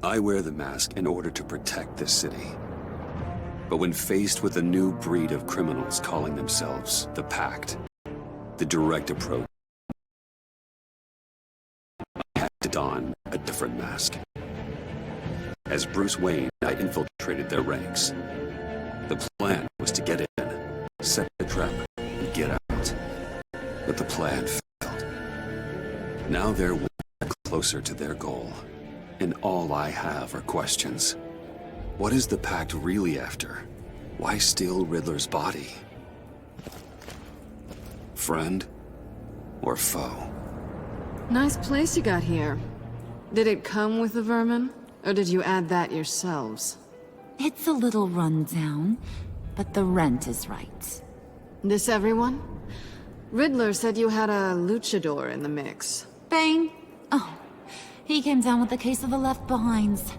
I wear the mask in order to protect this city. But when faced with a new breed of criminals calling themselves the Pact, the direct approach, I had to don a different mask. As Bruce Wayne, I infiltrated their ranks. The plan was to get in, set the trap, and get out. But the plan failed. Now they're one step closer to their goal, and all I have are questions. What is the Pact really after? Why steal Riddler's body? Friend or foe? Nice place you got here. Did it come with the vermin? Or did you add that yourselves? It's a little run down, but the rent is right. This everyone? Riddler said you had a luchador in the mix. Bang! Oh, he came down with a case of the left behinds.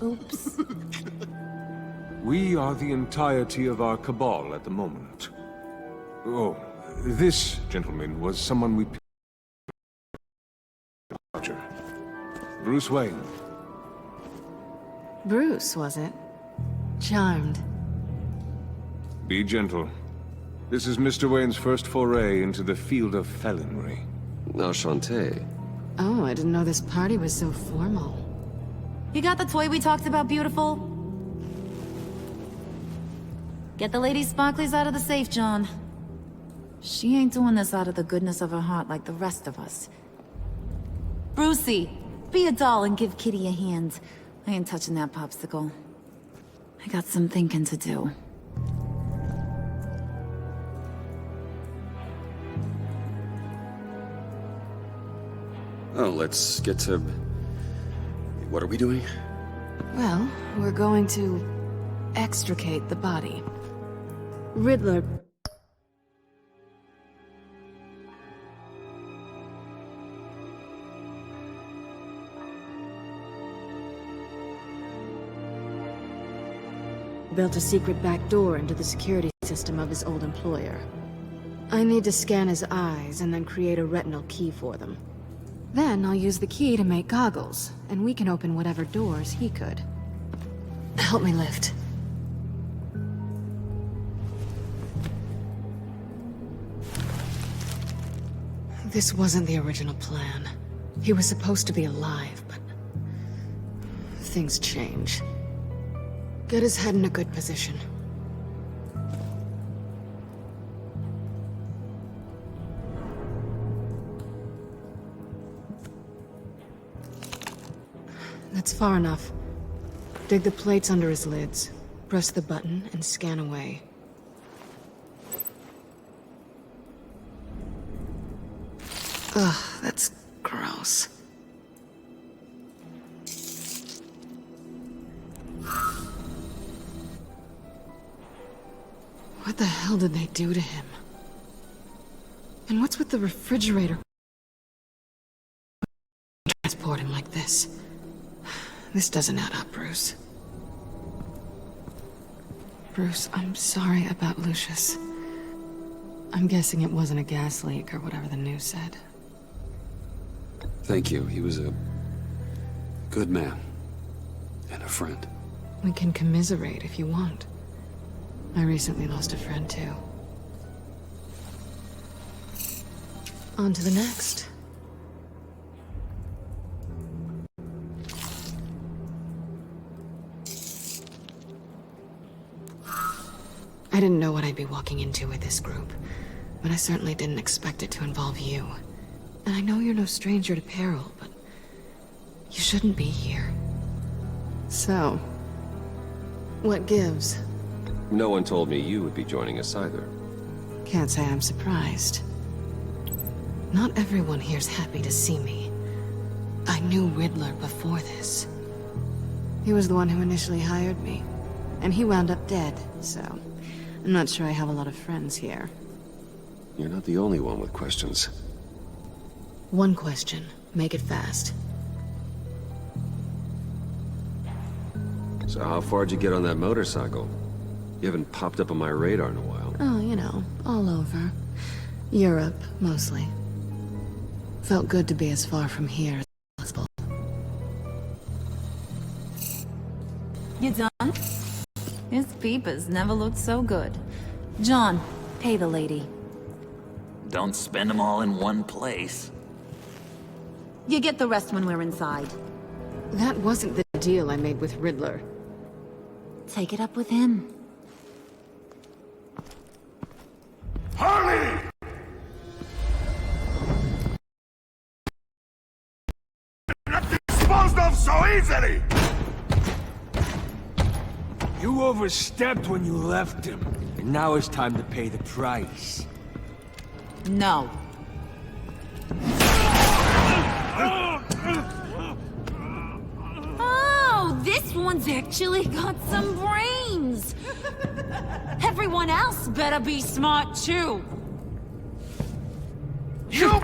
Oops. We are the entirety of our cabal at the moment. Oh, this gentleman was someone we... Bruce Wayne. Bruce, was it? Charmed. Be gentle. This is Mr. Wayne's first foray into the field of felonry. Enchanté. Oh, I didn't know this party was so formal. You got the toy we talked about, beautiful? Get the lady sparklies out of the safe, John. She ain't doing this out of the goodness of her heart like the rest of us. Brucey, be a doll and give Kitty a hand. I ain't touching that popsicle. I got some thinking to do. Oh, let's get to... What are we doing? Well, we're going to extricate the body. Riddler... built a secret back door into the security system of his old employer. I need to scan his eyes and then create a retinal key for them. Then I'll use the key to make goggles, and we can open whatever doors he could. Help me lift. This wasn't the original plan. He was supposed to be alive, but... things change. Get his head in a good position. That's far enough. Dig the plates under his lids. Press the button and scan away. Ugh, that's gross. What the hell did they do to him? And what's with the refrigerator? Transport him like this. This doesn't add up, Bruce. Bruce, I'm sorry about Lucius. I'm guessing it wasn't a gas leak or whatever the news said. Thank you. He was a good man. And a friend. We can commiserate if you want. I recently lost a friend, too. On to the next. I didn't know what I'd be walking into with this group, but I certainly didn't expect it to involve you. And I know you're no stranger to peril, but you shouldn't be here. So, what gives? No one told me you would be joining us either. Can't say I'm surprised. Not everyone here's happy to see me. I knew Riddler before this. He was the one who initially hired me, and he wound up dead, so I'm not sure I have a lot of friends here. You're not the only one with questions. One question. Make it fast. So how far'd you get on that motorcycle? You haven't popped up on my radar in a while. Oh, you know, all over. Europe, mostly. Felt good to be as far from here as possible. You done? His peepers never looked so good. John, pay the lady. Don't spend them all in one place. You get the rest when we're inside. That wasn't the deal I made with Riddler. Take it up with him. Harley! Not disposed of so easily! You overstepped when you left him, and now it's time to pay the price. No. Oh, this one's actually got some brains. Everyone else better be smart too. You!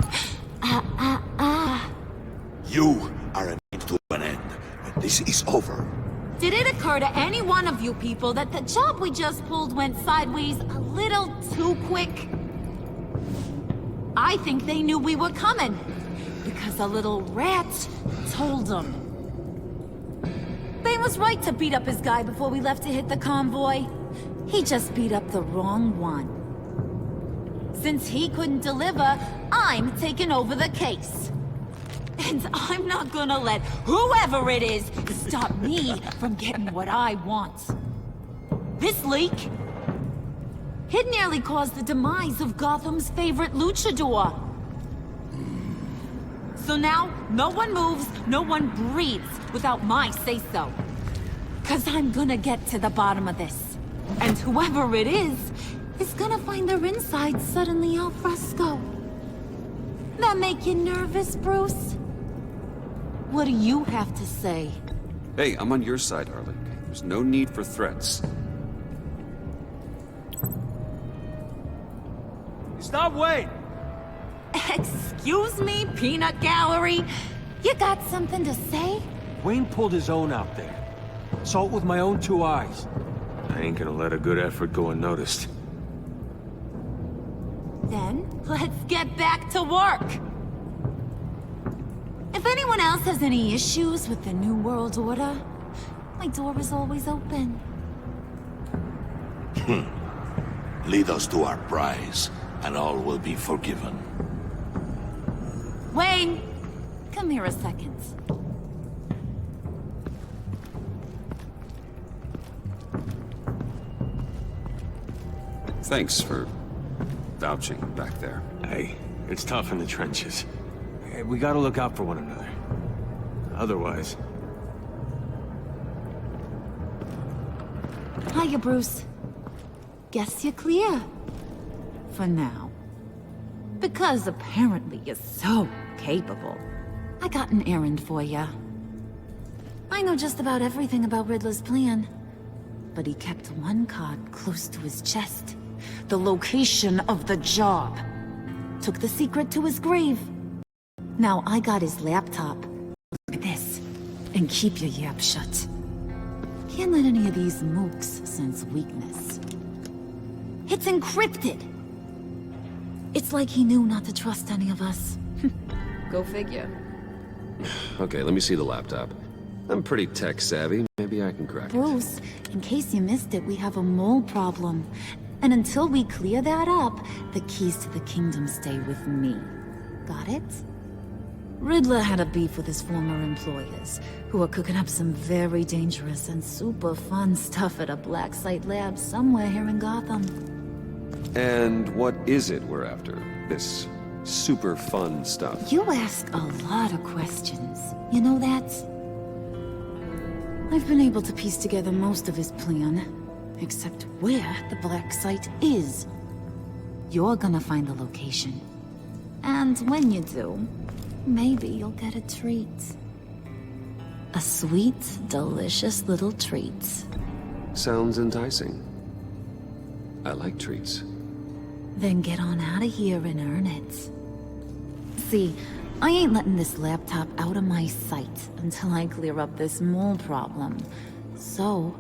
You are a means to an end, and this is over. Did it occur to any one of you people that the job we just pulled went sideways a little too quick? I think they knew we were coming, because a little rat told them. Bane was right to beat up his guy before we left to hit the convoy. He just beat up the wrong one. Since he couldn't deliver, I'm taking over the case. And I'm not gonna let whoever it is stop me from getting what I want. This leak, it nearly caused the demise of Gotham's favorite luchador. So now, no one moves, no one breathes without my say-so. 'Cause I'm gonna get to the bottom of this. And whoever it is gonna find their insides suddenly al fresco. That make you nervous, Bruce? What do you have to say? Hey, I'm on your side, Harley. There's no need for threats. Stop waiting! Excuse me, peanut gallery? You got something to say? Wayne pulled his own out there. Saw it with my own two eyes. I ain't gonna let a good effort go unnoticed. Then, let's get back to work. If anyone else has any issues with the New World Order, my door is always open. Lead us to our prize, and all will be forgiven. Wayne, come here a second. Thanks for vouching back there. Hey, it's tough in the trenches. Hey, we gotta look out for one another. Otherwise... Hiya, Bruce. Guess you're clear. For now. Because apparently you're so capable. I got an errand for you. I know just about everything about Riddler's plan. But he kept one card close to his chest. The location of the job. Took the secret to his grave. Now I got his laptop. Look at this. And keep your yap shut. Can't let any of these mooks sense weakness. It's encrypted. It's like he knew not to trust any of us. Go figure. Okay, let me see the laptop. I'm pretty tech savvy. Maybe I can crack it. Bruce, in case you missed it, we have a mole problem. And until we clear that up, the keys to the kingdom stay with me. Got it? Riddler had a beef with his former employers, who are cooking up some very dangerous and super fun stuff at a black site lab somewhere here in Gotham. And what is it we're after? This super fun stuff? You ask a lot of questions. You know that? I've been able to piece together most of his plan, except where the black site is. You're gonna find the location. And when you do, maybe you'll get a treat. A sweet, delicious little treat. Sounds enticing. I like treats. Then get on out of here and earn it. See, I ain't letting this laptop out of my sight until I clear up this mole problem. So,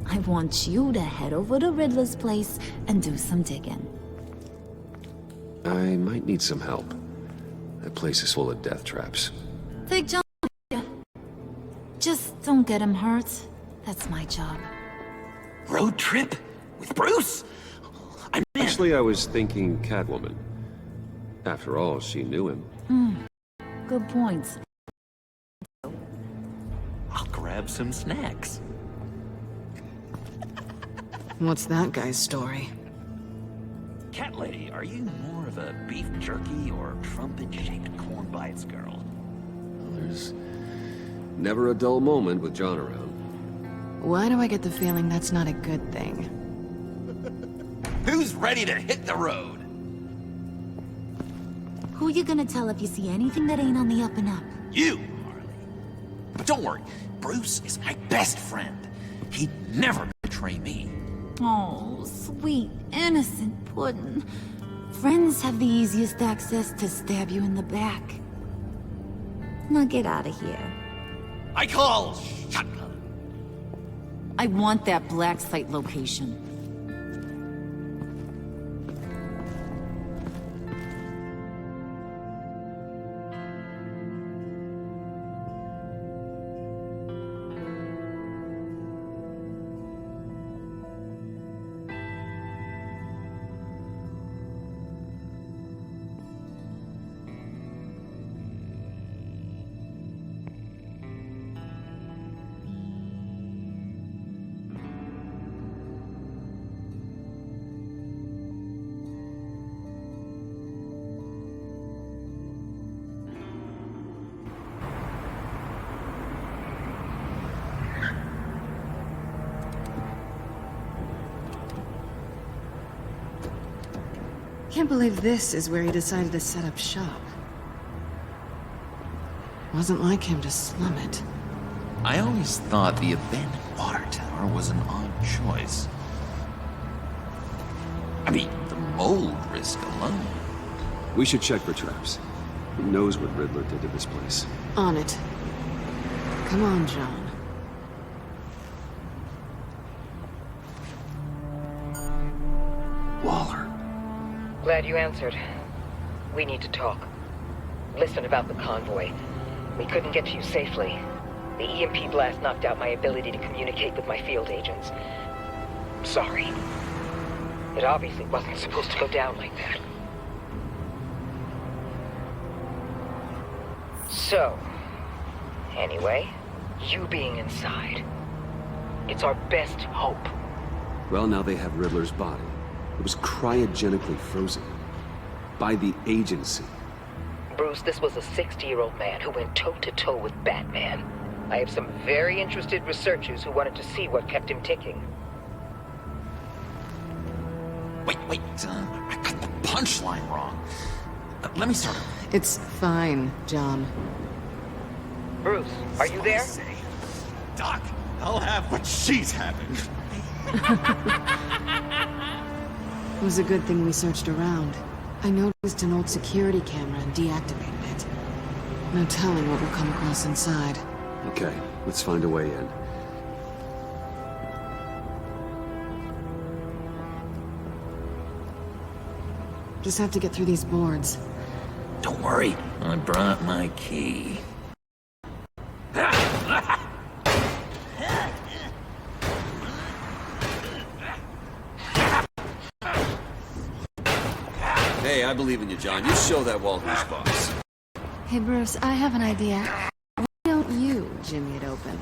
I want you to head over to Riddler's place and do some digging. I might need some help. That place is full of death traps. Take John with ya. Just don't get him hurt. That's my job. Road trip? With Bruce? I'm in. Actually, I was thinking Catwoman. After all, she knew him. Good points. I'll grab some snacks. What's that guy's story? Cat lady, are you more of a beef jerky or trumpet-shaped corn bites girl? There's never a dull moment with John around. Why do I get the feeling that's not a good thing? Who's ready to hit the road? Who you gonna tell if you see anything that ain't on the up and up? You, Harley. But don't worry, Bruce is my best friend. He'd never betray me. Oh, sweet, innocent puddin'. Friends have the easiest access to stab you in the back. Now get out of here. I call shotgun. I want that black site location. Can't believe this is where he decided to set up shop. Wasn't like him to slum it. I always thought the abandoned water tower was an odd choice. I mean, the mold risk alone. We should check for traps. Who knows what Riddler did to this place? On it. Come on, John. Waller. Glad you answered. We need to talk. Listen about the convoy. We couldn't get to you safely. The EMP blast knocked out my ability to communicate with my field agents. Sorry. It obviously wasn't supposed to go down like that. So, anyway, you being inside, it's our best hope. Well, now they have Riddler's body. It was cryogenically frozen. By the agency. Bruce, this was a 60-year-old man who went toe-to-toe with Batman. I have some very interested researchers who wanted to see what kept him ticking. Wait, I got the punchline wrong. Let me start. It's fine, John. Bruce, are you there? Doc, I'll have what she's having. It was a good thing we searched around. I noticed an old security camera and deactivated it. No telling what we'll come across inside. Okay, let's find a way in. Just have to get through these boards. Don't worry, I brought my key. Hey, I believe in you, John. You show that wall who's boss. Hey, Bruce, I have an idea. Why don't you jimmy it open?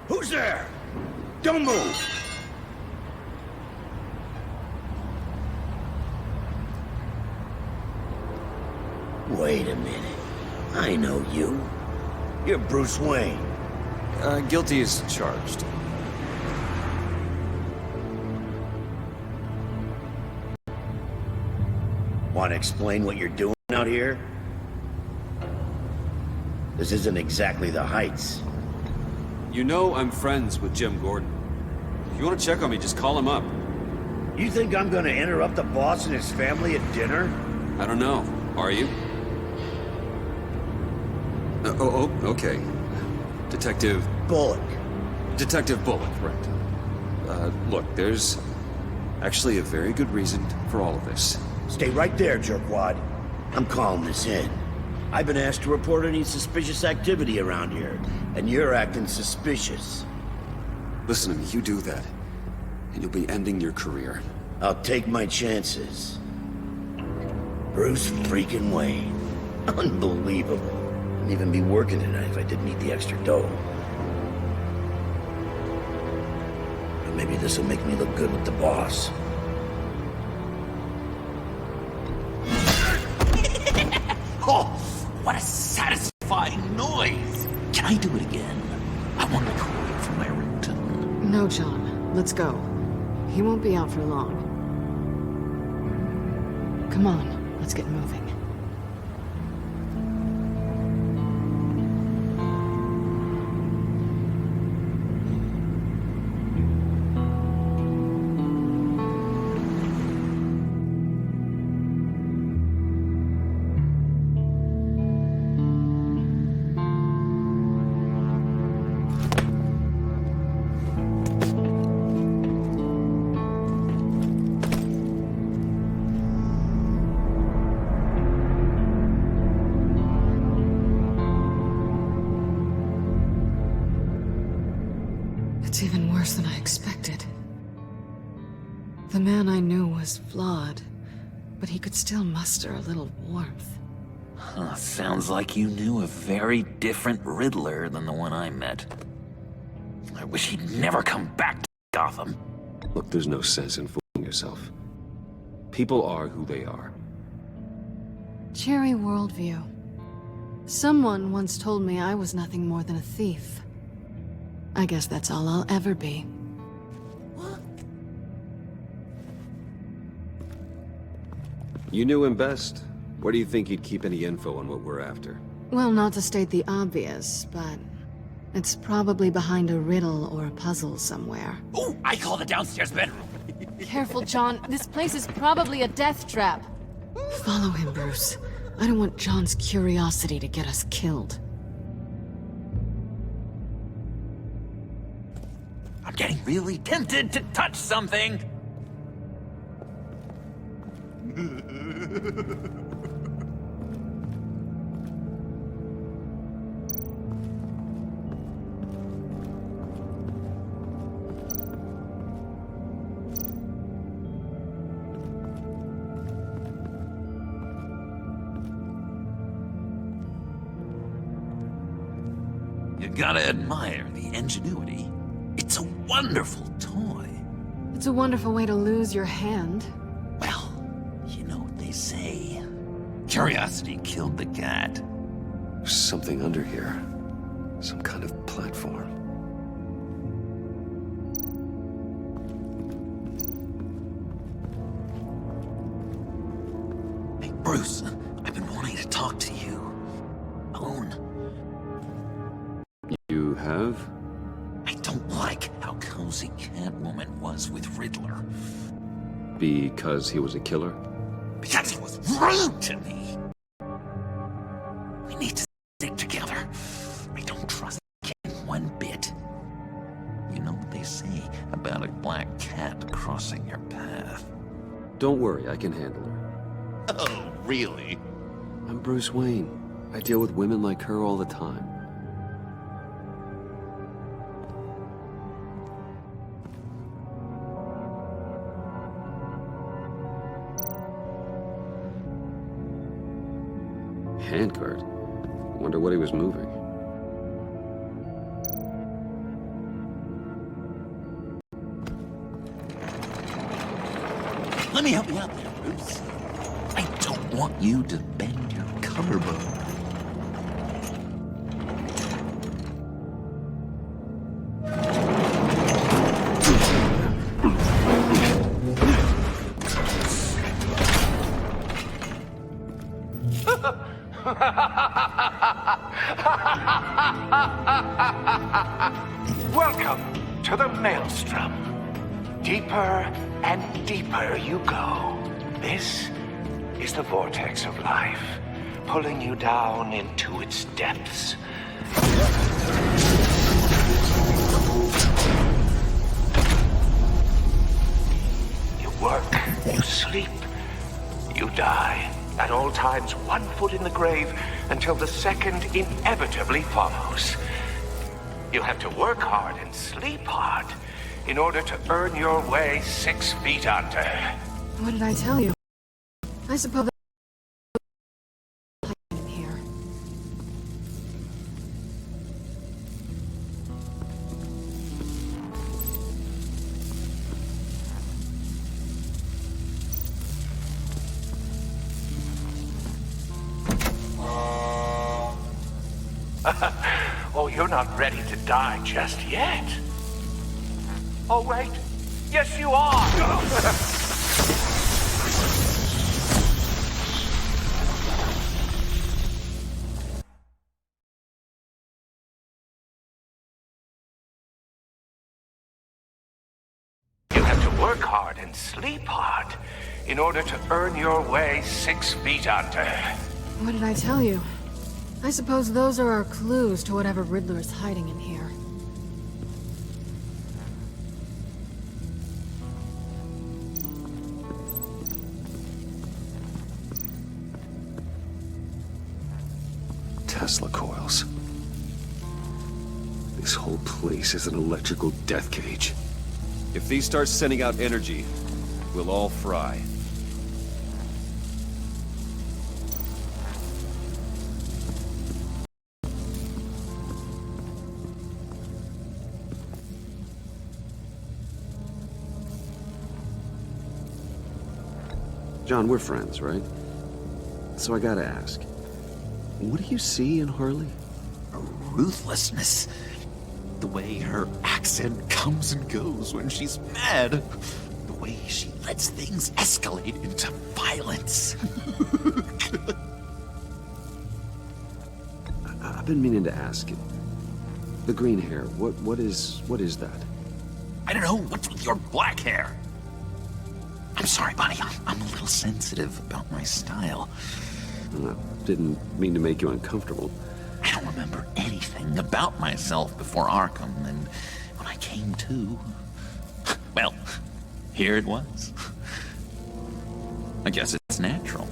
Who's there? Don't move! Wait a minute. I know you. You're Bruce Wayne. Guilty as charged. Want to explain what you're doing out here? This isn't exactly the Heights. You know I'm friends with Jim Gordon. If you want to check on me, just call him up. You think I'm gonna interrupt the boss and his family at dinner? I don't know. Are you? Okay. Detective Bullock. Detective Bullock, right. Look, there's actually a very good reason for all of this. Stay right there, jerkwad. I'm calling this in. I've been asked to report any suspicious activity around here, and you're acting suspicious. Listen to me, you do that, and you'll be ending your career. I'll take my chances. Bruce freaking Wayne. Unbelievable. Wouldn't even be working tonight if I didn't need the extra dough. But maybe this will make me look good with the boss. Oh, what a satisfying noise! Can I do it again? I want to record for my ringtone. No, John. Let's go. He won't be out for long. Come on, let's get moving. It's even worse than I expected. The man I knew was flawed, but he could still muster a little warmth. Huh, sounds like you knew a very different Riddler than the one I met. I wish he'd never come back to Gotham. Look, there's no sense in fooling yourself. People are who they are. Cherry worldview. Someone once told me I was nothing more than a thief. I guess that's all I'll ever be. You knew him best. Where do you think he'd keep any info on what we're after? Well, not to state the obvious, but it's probably behind a riddle or a puzzle somewhere. Oh, I call the downstairs bedroom. Careful, John. This place is probably a death trap. Follow him, Bruce. I don't want John's curiosity to get us killed. I'm getting really tempted to touch something. You gotta admire the ingenuity. It's a wonderful toy. It's a wonderful way to lose your hand. Well, you know what they say. Curiosity killed the cat. There's something under here. Some kind of platform. Hey, Bruce, I've been wanting to talk to you. Alone. You have? I don't like how cozy Catwoman was with Riddler. Because he was a killer? Because he was rude to me. We need to stick together. I don't trust Ken one bit. You know what they say about a black cat crossing your path? Don't worry, I can handle her. Oh, really? I'm Bruce Wayne. I deal with women like her all the time. Handcart? Wonder what he was moving. Let me help you out there, Bruce. I don't want you to bend your collarbone. Welcome to the Maelstrom. Deeper and deeper you go. This is the vortex of life, pulling you down into its depths. You work, you sleep, you die. At all times, 1 foot in the grave until the second inevitably follows. You have to work hard and sleep hard in order to earn your way 6 feet under. What did I tell you? I suppose in here. Oh, you're not ready to die just yet. Oh, wait. Yes, you are. You have to work hard and sleep hard in order to earn your way 6 feet under. What did I tell you? I suppose those are our clues to whatever Riddler is hiding in here. Tesla coils. This whole place is an electrical death cage. If these start sending out energy, we'll all fry. John, we're friends, right? So I gotta ask, what do you see in Harley? Her ruthlessness. The way her accent comes and goes when she's mad. The way she lets things escalate into violence. I've been meaning to ask you. The green hair, what is that? I don't know, what's with your black hair? I'm sorry, buddy. I'm a little sensitive about my style. Didn't mean to make you uncomfortable. I don't remember anything about myself before Arkham, and when I came to, well, here it was. I guess it's natural.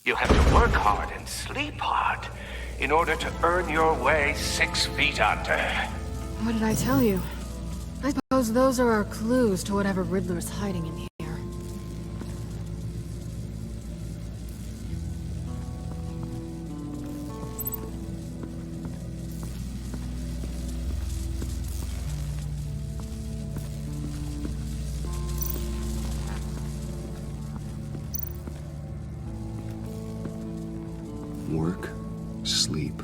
You have to work hard and sleep hard in order to earn your way 6 feet under. What did I tell you? I suppose those are our clues to whatever Riddler is hiding in here. Work, sleep,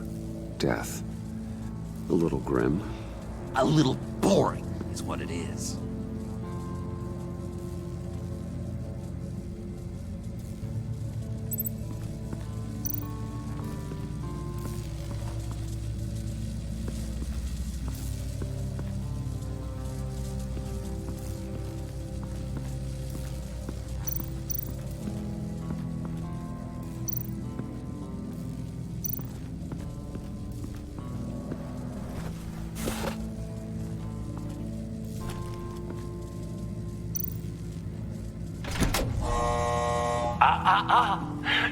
death. A little grim. A little boring is what it is.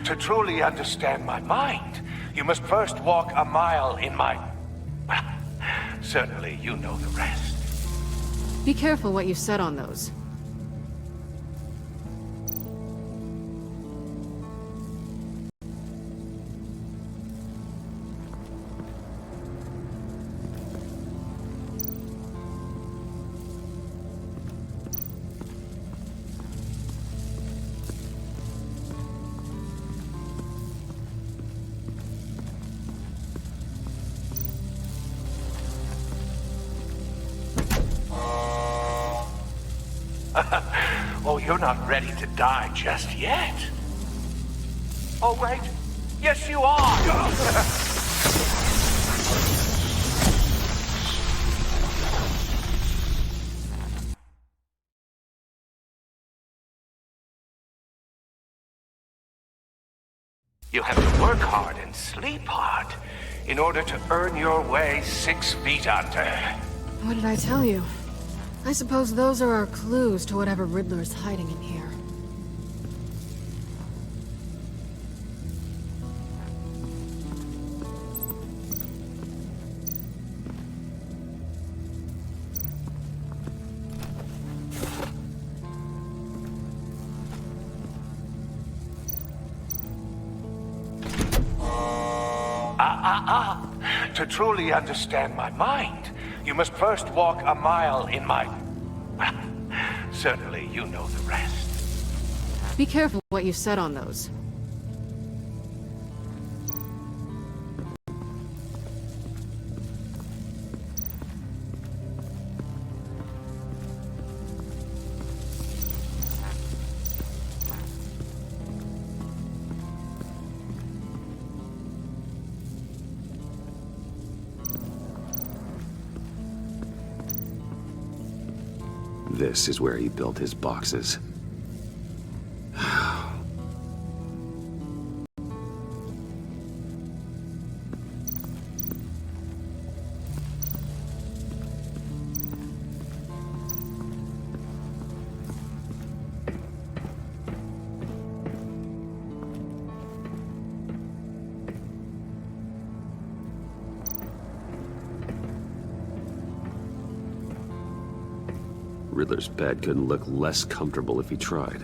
To truly understand my mind, you must first walk a mile in my... Well, certainly you know the rest. Be careful what you said on those. Oh, you're not ready to die just yet. Oh, wait. Yes, you are! You have to work hard and sleep hard in order to earn your way 6 feet under. What did I tell you? I suppose those are our clues to whatever Riddler's hiding in here. To truly understand my mind, you must first walk a mile in my... Well, certainly you know the rest. Be careful what you said on those. This is where he built his boxes. Riddler's bed couldn't look less comfortable if he tried.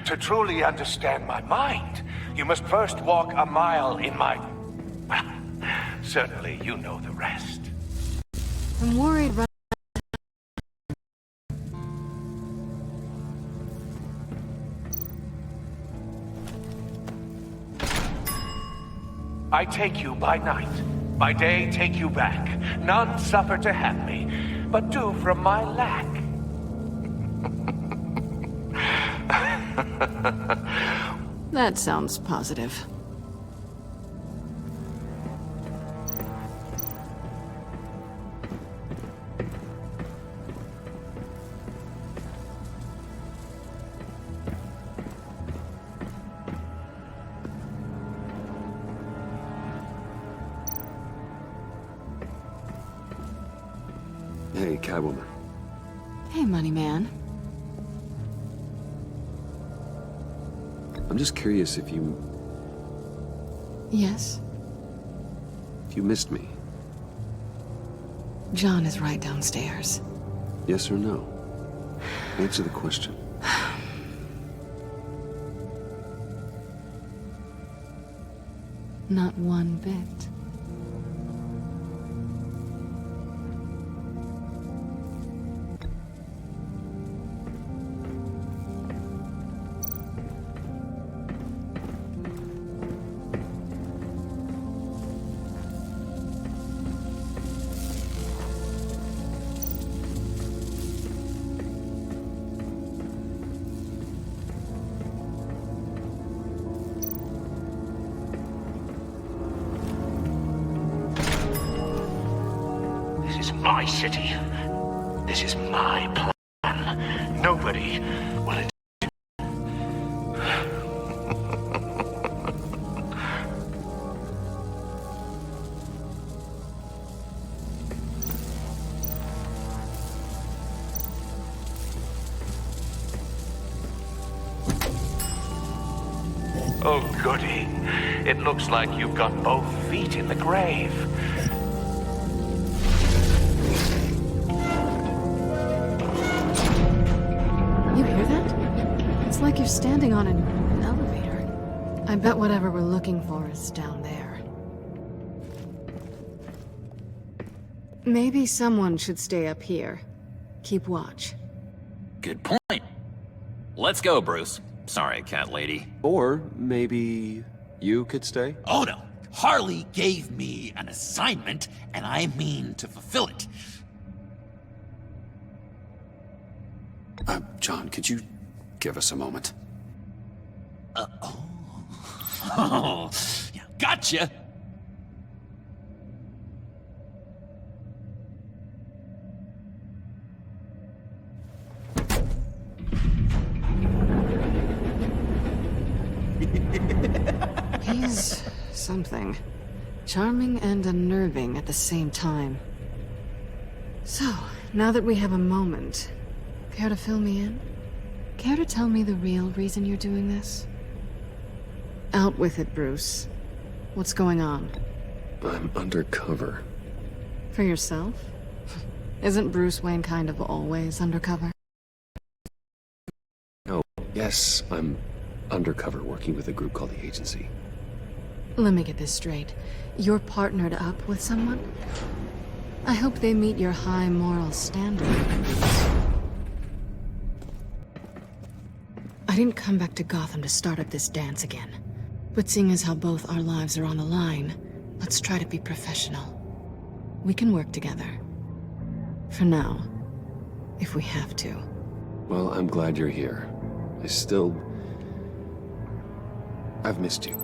To truly understand my mind, you must first walk a mile in my... Well, certainly you know the rest. I'm worried right... I take you by night, by day take you back. None suffer to have me, but do from my lack. That sounds positive. Hey, Catwoman. Hey, Money Man. I'm just curious if you... Yes? If you missed me. John is right downstairs. Yes or no? Answer the question. Not one bit. My city. This is my plan. Nobody will... Oh, goody. It looks like you've got both feet in the grave. You hear that? It's like you're standing on an elevator. I bet whatever we're looking for is down there. Maybe someone should stay up here. Keep watch. Good point. Let's go, Bruce. Sorry, cat lady. Or maybe you could stay? Oh no. Harley gave me an assignment, and I mean to fulfill it. John, could you give us a moment? Oh, yeah, gotcha. He's something. Charming and unnerving at the same time. So, now that we have a moment, care to fill me in? Care to tell me the real reason you're doing this? Out with it, Bruce. What's going on? I'm undercover. For yourself? Isn't Bruce Wayne kind of always undercover? No, yes, I'm undercover working with a group called the Agency. Let me get this straight. You're partnered up with someone? I hope they meet your high moral standard. I didn't come back to Gotham to start up this dance again. But seeing as how both our lives are on the line, let's try to be professional. We can work together. For now. If we have to. Well, I'm glad you're here. I've missed you.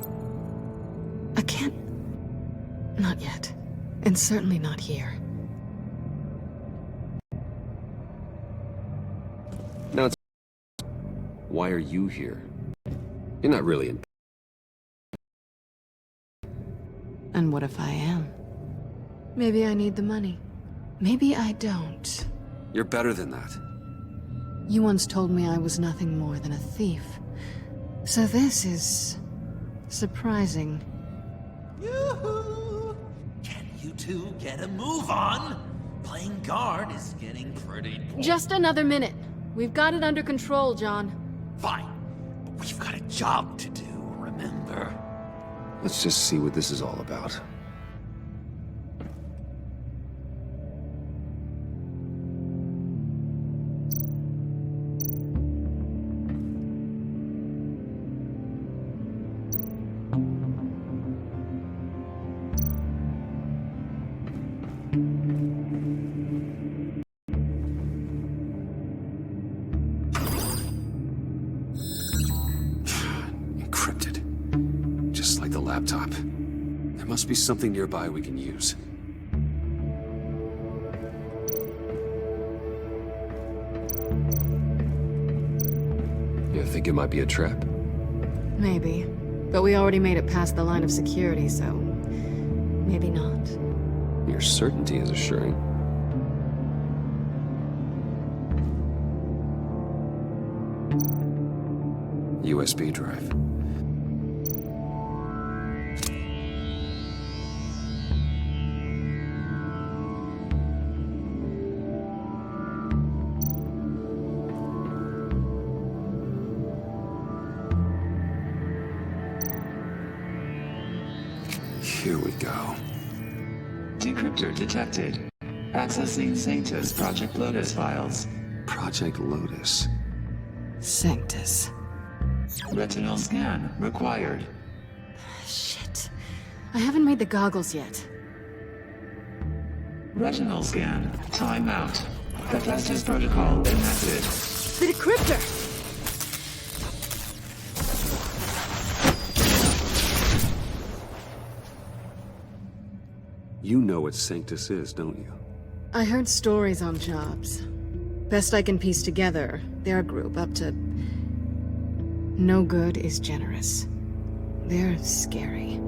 I can't... Not yet. And certainly not here. Now it's... Why are you here? You're not really in... And what if I am? Maybe I need the money. Maybe I don't. You're better than that. You once told me I was nothing more than a thief. So this is... surprising. Yoo-hoo! Can you two get a move on? Playing guard is getting pretty... Just another minute. We've got it under control, John. Fine. But we've got a job to do, remember? Let's just see what this is all about. Encrypted. Just like the laptop. There must be something nearby we can use. You think it might be a trap? Maybe. But we already made it past the line of security, so... maybe not. Your certainty is assuring. USB drive. Here we go. Decryptor detected. Accessing Sanctus Project Lotus files. Project Lotus. Sanctus. Retinal scan required. Shit. I haven't made the goggles yet. Retinal scan. Timeout. Hephaestus protocol enacted. The decryptor! You know what Sanctus is, don't you? I heard stories on jobs. Best I can piece together, they're a group up to... no good is generous. They're scary.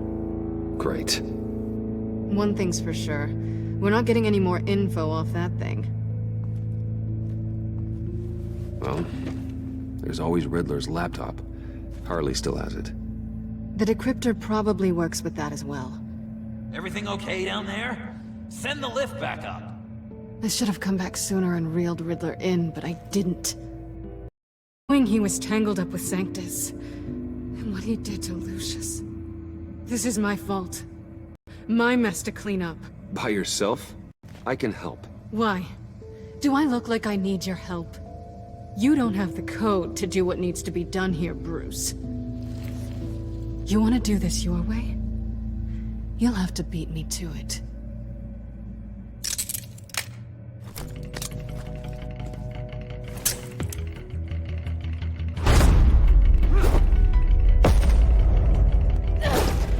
Great. One thing's for sure. We're not getting any more info off that thing. Well, there's always Riddler's laptop. Harley still has it. The decryptor probably works with that as well. Everything okay down there? Send the lift back up. I should have come back sooner and reeled Riddler in, but I didn't. Knowing he was tangled up with Sanctus, What he did to Lucius. This is my fault. My mess to clean up. By yourself? I can help. Why? Do I look like I need your help? You don't have the code to do what needs to be done here, Bruce. You want to do this your way? You'll have to beat me to it.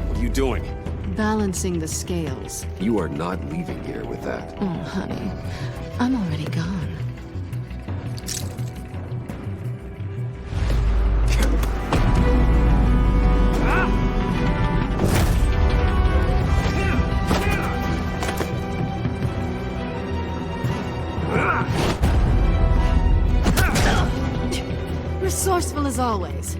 What are you doing? Balancing the scales. You are not leaving here with that. Oh, honey. I'm already gone. Resourceful as always.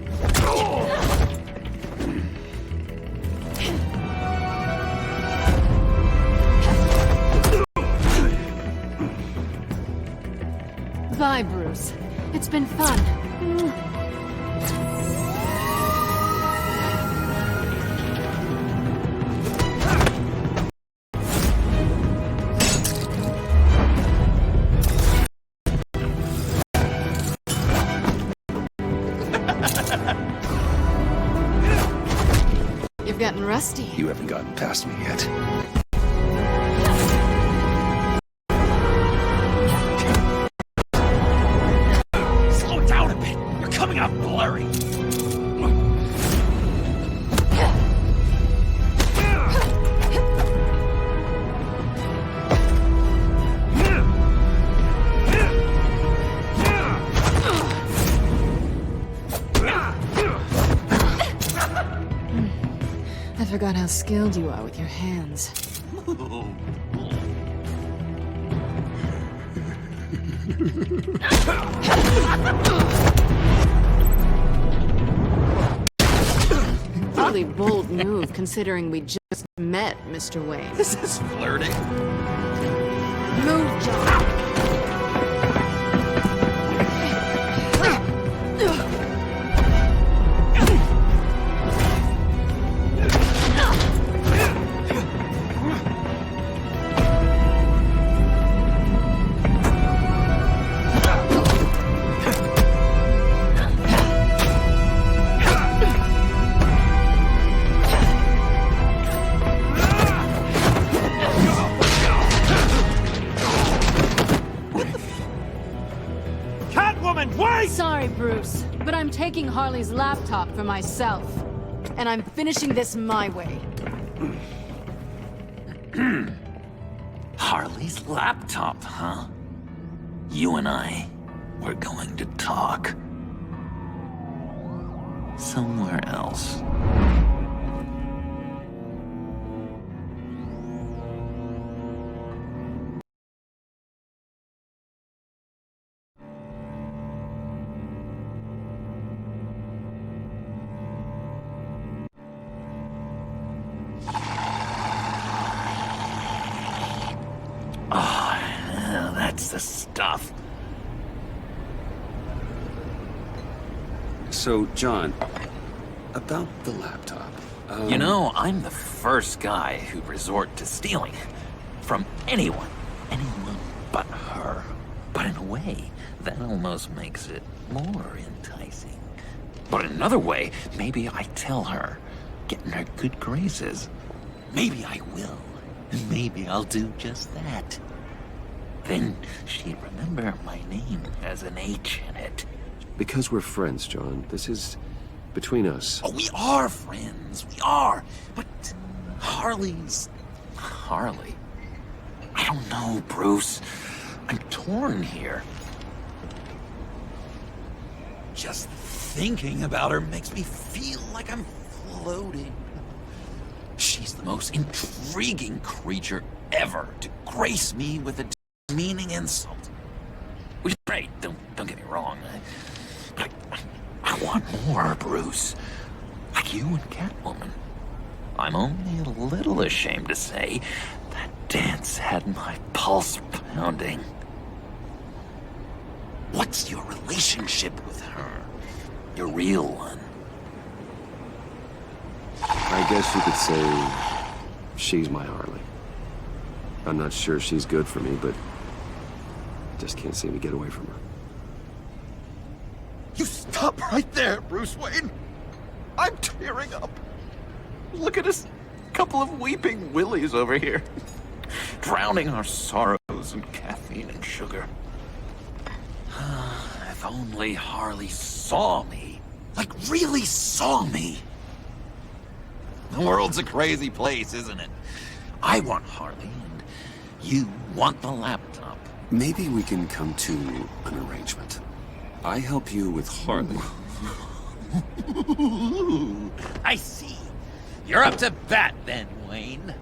Bye, Bruce. It's been fun. You've gotten rusty. You haven't gotten past me yet. Slow down a bit. You're coming out blurry. I forgot how skilled you are with your hands. Really bold move, considering we just met, Mr. Wayne. This is flirting. Move, John. Sorry, Bruce, but I'm taking Harley's laptop for myself. And I'm finishing this my way. Harley's laptop, huh? You and I, we're going to talk. Somewhere else. That's the stuff. So, John, about the laptop. You know, I'm the first guy who'd resort to stealing. From anyone. Anyone but her. But in a way, that almost makes it more enticing. But in another way, maybe I tell her, get in her good graces. Maybe I will. And maybe I'll do just that. Then she'd remember my name has an H in it. Because we're friends, John. This is between us. Oh, we are friends. We are. But Harley's... Harley? I don't know, Bruce. I'm torn here. Just thinking about her makes me feel like I'm floating. She's the most intriguing creature ever to grace me with a meaning insult. Which is great, don't get me wrong. But I want more, Bruce. Like you and Catwoman. I'm only a little ashamed to say that dance had my pulse pounding. What's your relationship with her? Your real one? I guess you could say she's my Harley. I'm not sure she's good for me, but just can't seem to get away from her. You stop right there, Bruce Wayne. I'm tearing up. Look at us, couple of weeping willies over here, drowning our sorrows in caffeine and sugar. If only Harley saw me. Like, really saw me. The world's a crazy place, isn't it? I want Harley, and you want the laptop. Maybe we can come to an arrangement. I help you with Harley. I see. You're up to bat then, Wayne.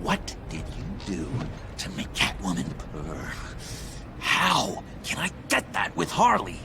What did you do to make Catwoman purr? How can I get that with Harley?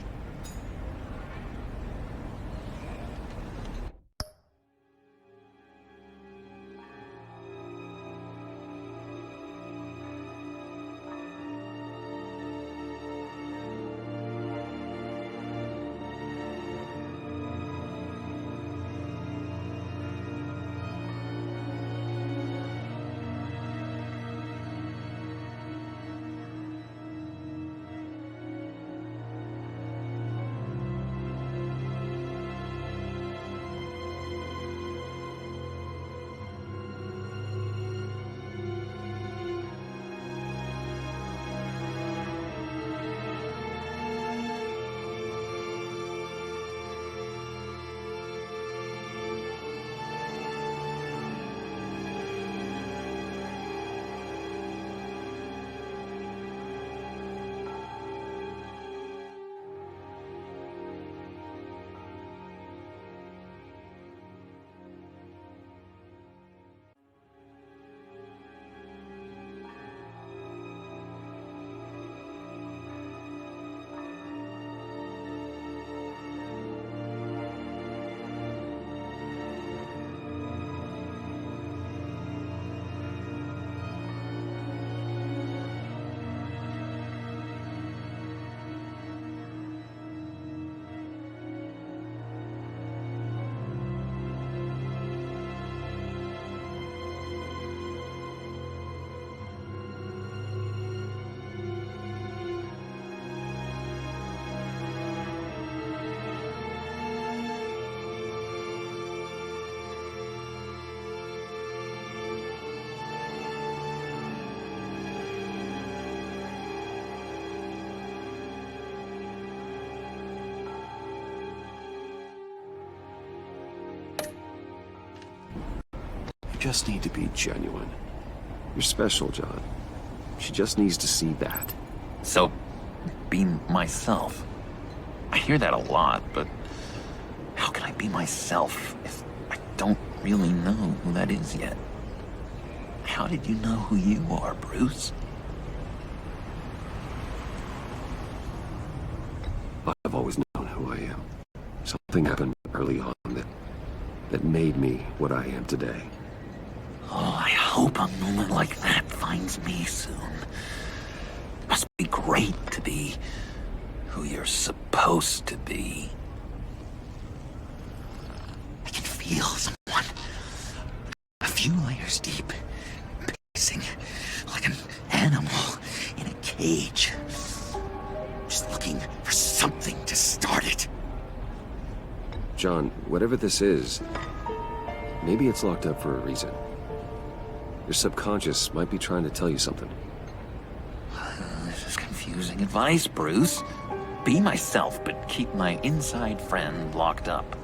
You just need to be genuine. You're special, John. She just needs to see that. So, be myself. I hear that a lot, but how can I be myself if I don't really know who that is yet? How did you know who you are, Bruce? I've always known who I am. Something happened early on that made me what I am today. Oh, I hope a moment like that finds me soon. Must be great to be who you're supposed to be. I can feel someone a few layers deep, pacing like an animal in a cage. Just looking for something to start it. John, whatever this is, maybe it's locked up for a reason. Your subconscious might be trying to tell you something. This is confusing advice, Bruce. Be myself, but keep my inside friend locked up.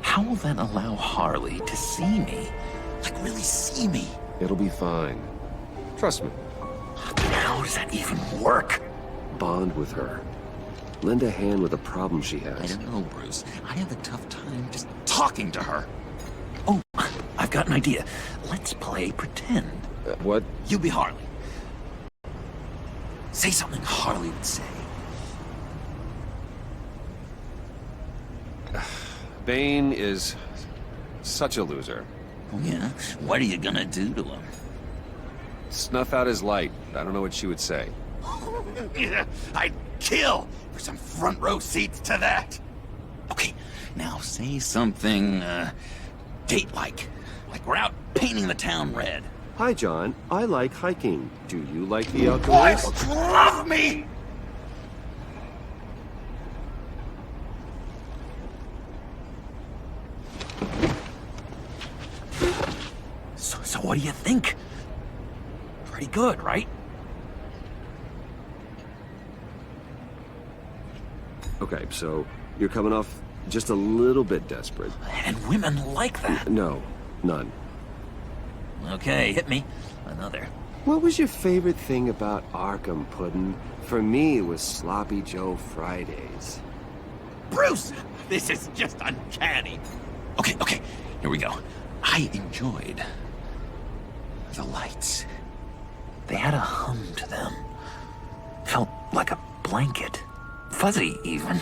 How will that allow Harley to see me? Like, really see me? It'll be fine. Trust me. But how does that even work? Bond with her. Lend a hand with a problem she has. I don't know, Bruce. I have a tough time just talking to her. Oh, I've got an idea. Let's play pretend. What? You be Harley. Say something Harley would say. Bane is such a loser. Oh, yeah? What are you gonna do to him? Snuff out his light. I don't know what she would say. Yeah, I'd kill for some front row seats to that. Okay, now say something, date like? Like we're out painting the town red. Hi, John. I like hiking. Do you like the outdoors? Boys love me! So what do you think? Pretty good, right? Okay, so you're coming off just a little bit desperate. And women like that. No, none. Okay, hit me. Another. What was your favorite thing about Arkham, Puddin'? For me, it was Sloppy Joe Fridays. Bruce! This is just uncanny. Okay, here we go. I enjoyed the lights. They had a hum to them. Felt like a blanket. Fuzzy, even.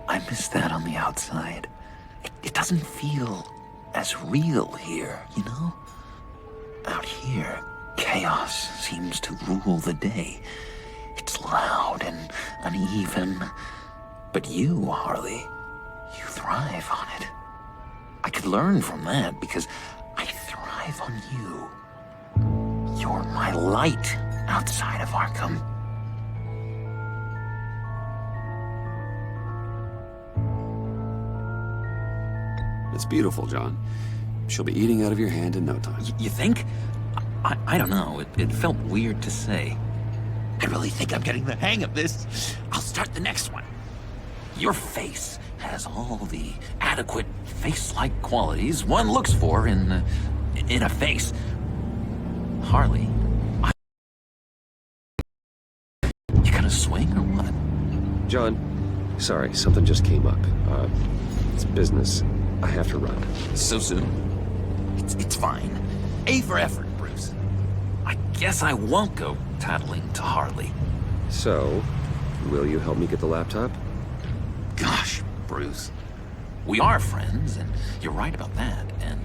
I miss that on the outside. It doesn't feel as real here, you know? Out here, chaos seems to rule the day. It's loud and uneven. But you, Harley, you thrive on it. I could learn from that because I thrive on you. You're my light outside of Arkham. It's beautiful, John. She'll be eating out of your hand in no time. You think? I don't know. It felt weird to say. I really think I'm getting the hang of this. I'll start the next one. Your face has all the adequate face-like qualities one looks for in a face. Harley, you gonna swing or what? John, sorry, something just came up. It's business. I have to run. So soon? It's fine. A for effort, Bruce. I guess I won't go tattling to Harley. So, will you help me get the laptop? Gosh, Bruce. We are friends, and you're right about that. And,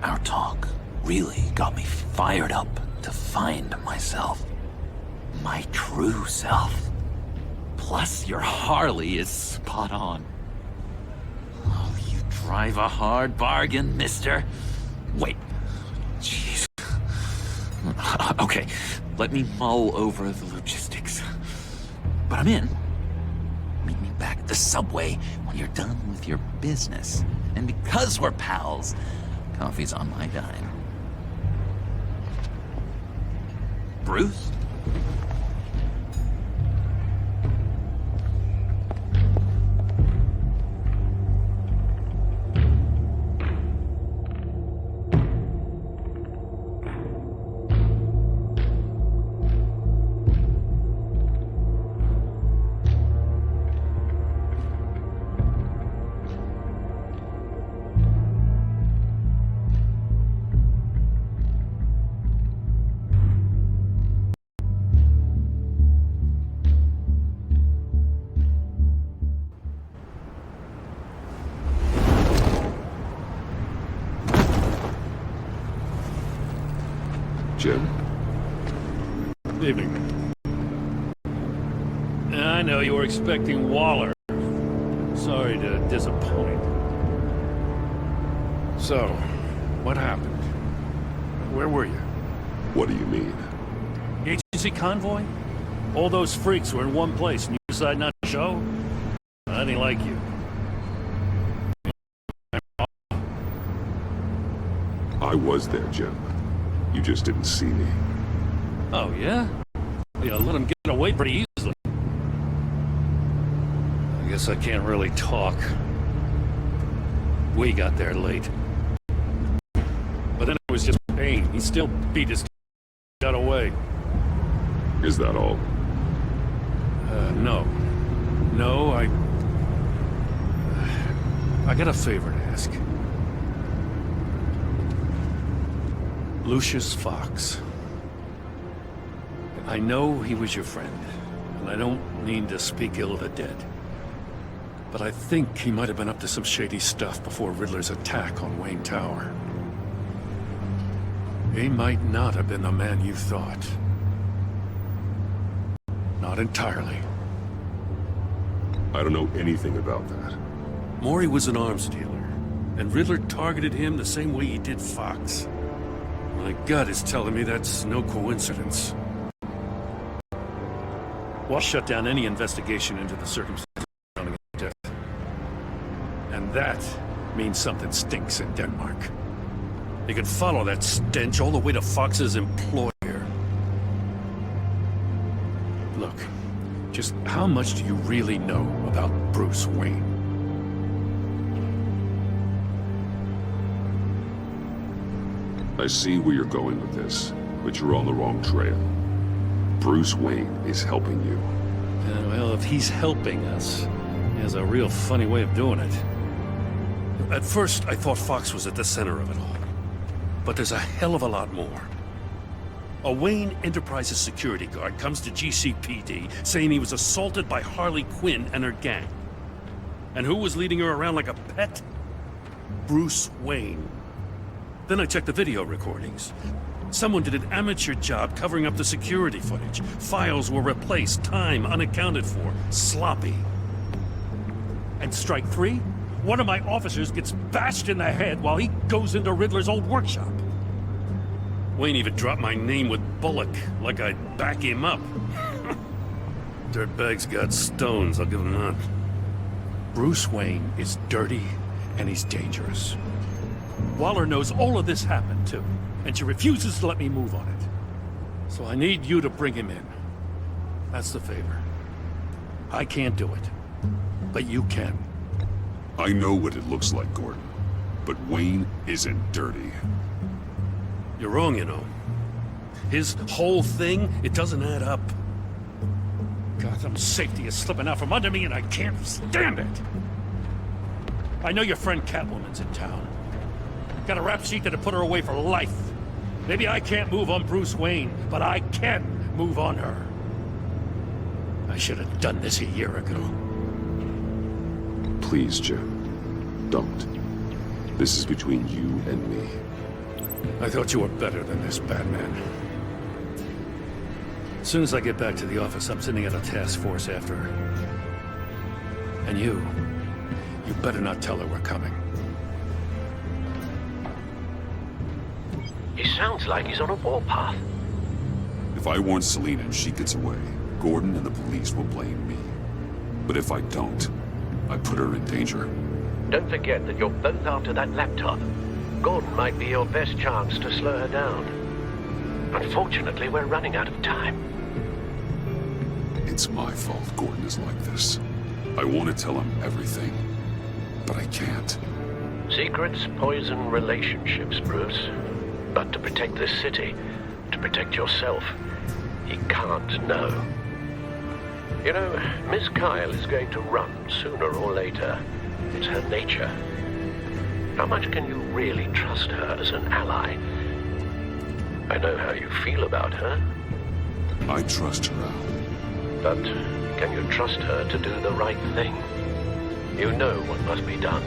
our talk really got me fired up to find myself. My true self. Plus, your Harley is spot on. Oh, you drive a hard bargain, mister. Wait. Jeez. Okay, let me mull over the logistics. But I'm in. Meet me back at the subway when you're done with your business. And because we're pals, coffee's on my dime. Bruce? Jim? Evening. I know you were expecting Waller. Sorry to disappoint. So, what happened? Where were you? What do you mean? Agency convoy? All those freaks were in one place and you decide not to show? I didn't like you. I was there, Jim. You just didn't see me. Oh, yeah? Yeah, let him get away pretty easily. I guess I can't really talk. We got there late. But then it was just pain. He still beat his got away. Is that all? No. No, I got a favor to ask. Lucius Fox. I know he was your friend, and I don't mean to speak ill of the dead. But I think he might have been up to some shady stuff before Riddler's attack on Wayne Tower. He might not have been the man you thought. Not entirely. I don't know anything about that. Maury was an arms dealer. And Riddler targeted him the same way he did Fox. My gut is telling me that's no coincidence. We'll shut down any investigation into the circumstances surrounding his death. And that means something stinks in Denmark. You can follow that stench all the way to Fox's employer. Look, just how much do you really know about Bruce Wayne? I see where you're going with this, but you're on the wrong trail. Bruce Wayne is helping you. Well, if he's helping us, he has a real funny way of doing it. At first, I thought Fox was at the center of it all. But there's a hell of a lot more. A Wayne Enterprises security guard comes to GCPD saying he was assaulted by Harley Quinn and her gang. And who was leading her around like a pet? Bruce Wayne. Then I checked the video recordings. Someone did an amateur job covering up the security footage. Files were replaced, time unaccounted for, sloppy. And strike three? One of my officers gets bashed in the head while he goes into Riddler's old workshop. Wayne even dropped my name with Bullock, like I'd back him up. Dirtbag's got stones, I'll give him that. Bruce Wayne is dirty, and he's dangerous. Waller knows all of this happened, too, and she refuses to let me move on it. So I need you to bring him in. That's the favor. I can't do it, but you can. I know what it looks like, Gordon, but Wayne isn't dirty. You're wrong, you know. His whole thing, it doesn't add up. Gotham's safety is slipping out from under me and I can't stand it! I know your friend Catwoman's in town. Got a rap sheet that'll put her away for life. Maybe I can't move on Bruce Wayne, but I can move on her. I should have done this a year ago. Please, Jim. Don't. This is between you and me. I thought you were better than this, Batman. As soon as I get back to the office, I'm sending out a task force after her. And you better not tell her we're coming. He sounds like he's on a warpath. If I warn Selina and she gets away, Gordon and the police will blame me. But if I don't, I put her in danger. Don't forget that you're both after that laptop. Gordon might be your best chance to slow her down. Unfortunately, we're running out of time. It's my fault Gordon is like this. I want to tell him everything, but I can't. Secrets poison relationships, Bruce. But to protect this city, to protect yourself, he can't know. You know, Miss Kyle is going to run sooner or later. It's her nature. How much can you really trust her as an ally? I know how you feel about her. I trust her out. But can you trust her to do the right thing? You know what must be done.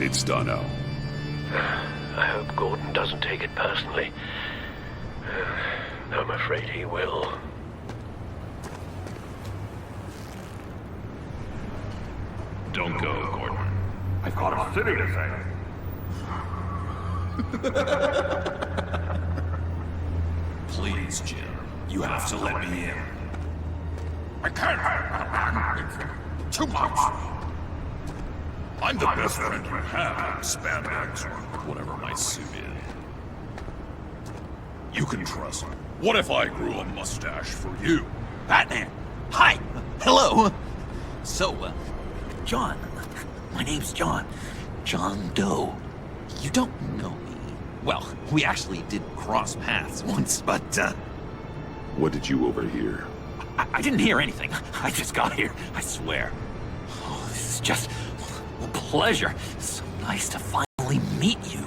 It's done-o. I hope Gordon doesn't take it personally. I'm afraid he will. Don't go, Gordon. I've got a city to save. Please, Jim. You have to let me in. I can't. It's too much. I'm the best friend you have in spandex or whatever my suit is. You can trust me. What if I grew a mustache for you? Batman! Hi! Hello! So, John. My name's John. John Doe. You don't know me. Well, we actually did cross paths once, but, What did you overhear? I didn't hear anything. I just got here, I swear. Oh, this is just a pleasure. It's so nice to finally meet you.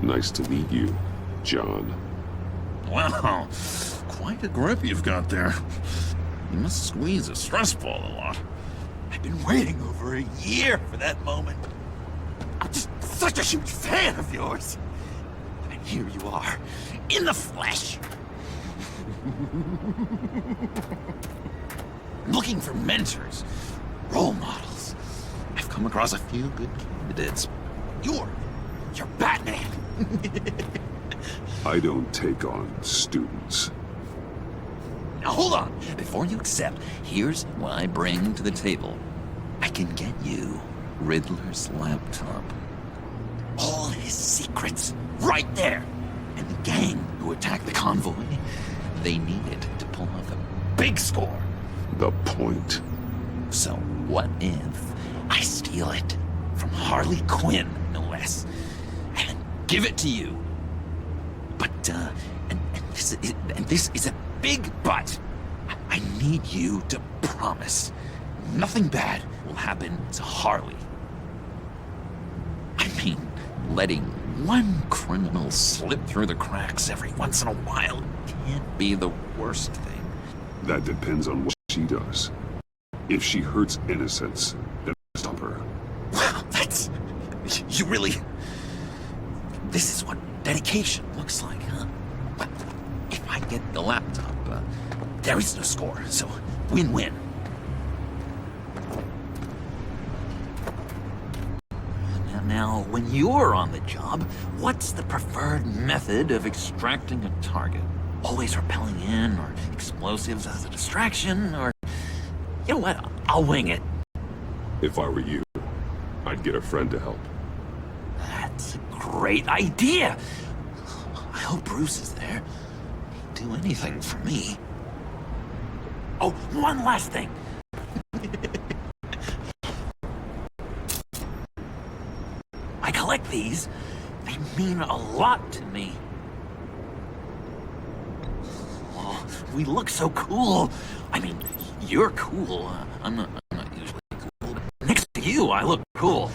Nice to meet you, John. Wow, quite a grip you've got there. You must squeeze a stress ball a lot. I've been waiting over a year for that moment. I'm just such a huge fan of yours. And here you are, in the flesh. Looking for mentors, role models. I've come across a few good candidates. You're Batman. I don't take on students. Now hold on. Before you accept, here's what I bring to the table. I can get you Riddler's laptop. All his secrets, right there. And the gang who attacked the convoy, they need it to pull off a big score. The point. So what if I steal it from Harley Quinn, no less, and give it to you? But, and this is a big but. I need you to promise nothing bad will happen to Harley. I mean, letting one criminal slip through the cracks every once in a while can't be the worst thing. That depends on what she does. If she hurts innocents, then stop her. Wow, that's... You really... This is what dedication looks like, huh? But if I get the laptop, there is no score, so win-win. Now, when you're on the job, what's the preferred method of extracting a target? Always rappelling in, or explosives as a distraction, or... You know what? I'll wing it. If I were you, I'd get a friend to help. That's a great idea! I hope Bruce is there. He'd do anything for me. Oh, one last thing. I collect these. They mean a lot to me. Oh, we look so cool. I mean, you're cool. I'm not usually cool. But next to you, I look cool.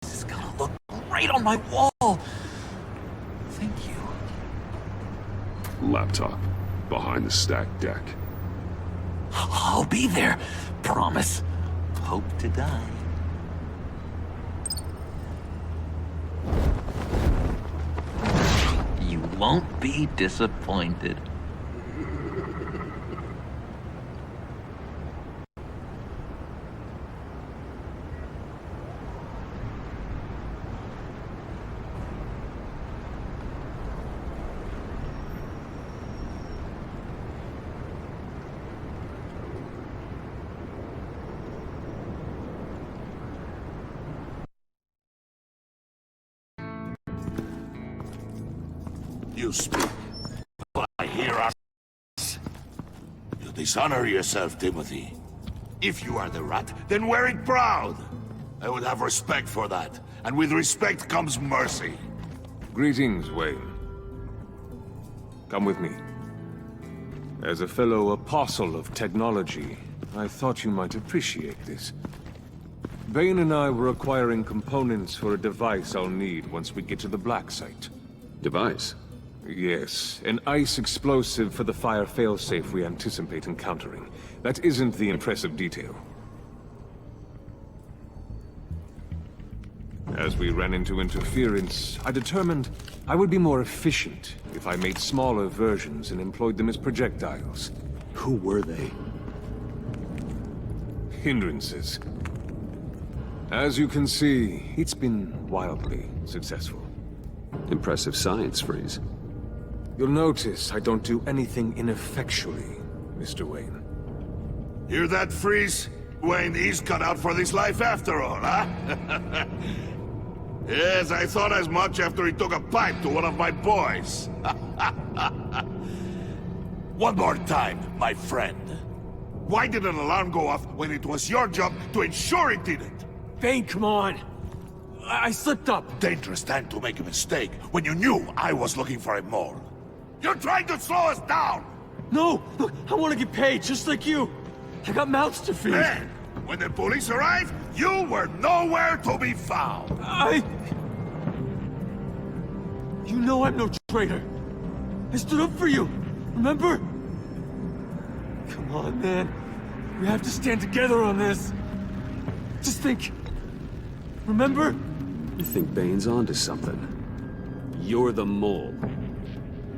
This is gonna look great on my wall. Thank you. Laptop. Behind the stacked deck. I'll be there. Promise. Hope to die. You won't be disappointed. You speak. I hear us. You dishonor yourself, Timothy. If you are the rat, then wear it proud. I would have respect for that. And with respect comes mercy. Greetings, Wayne. Come with me. As a fellow apostle of technology, I thought you might appreciate this. Bane and I were acquiring components for a device I'll need once we get to the Black Site. Device? Yes, an ice explosive for the fire failsafe we anticipate encountering. That isn't the impressive detail. As we ran into interference, I determined I would be more efficient if I made smaller versions and employed them as projectiles. Who were they? Hindrances. As you can see, it's been wildly successful. Impressive science, Freeze. You'll notice I don't do anything ineffectually, Mr. Wayne. Hear that, Freeze? Wayne is cut out for this life after all, huh? Yes, I thought as much after he took a pipe to one of my boys. One more time, my friend. Why did an alarm go off when it was your job to ensure it didn't? Bane, come on! I slipped up! Dangerous time to make a mistake when you knew I was looking for a mole. You're trying to slow us down! No! Look, I want to get paid, just like you! I got mouths to feed! Then, when the police arrived, you were nowhere to be found! You know I'm no traitor! I stood up for you, remember? Come on, man. We have to stand together on this. Just think. Remember? You think Bane's onto something? You're the mole.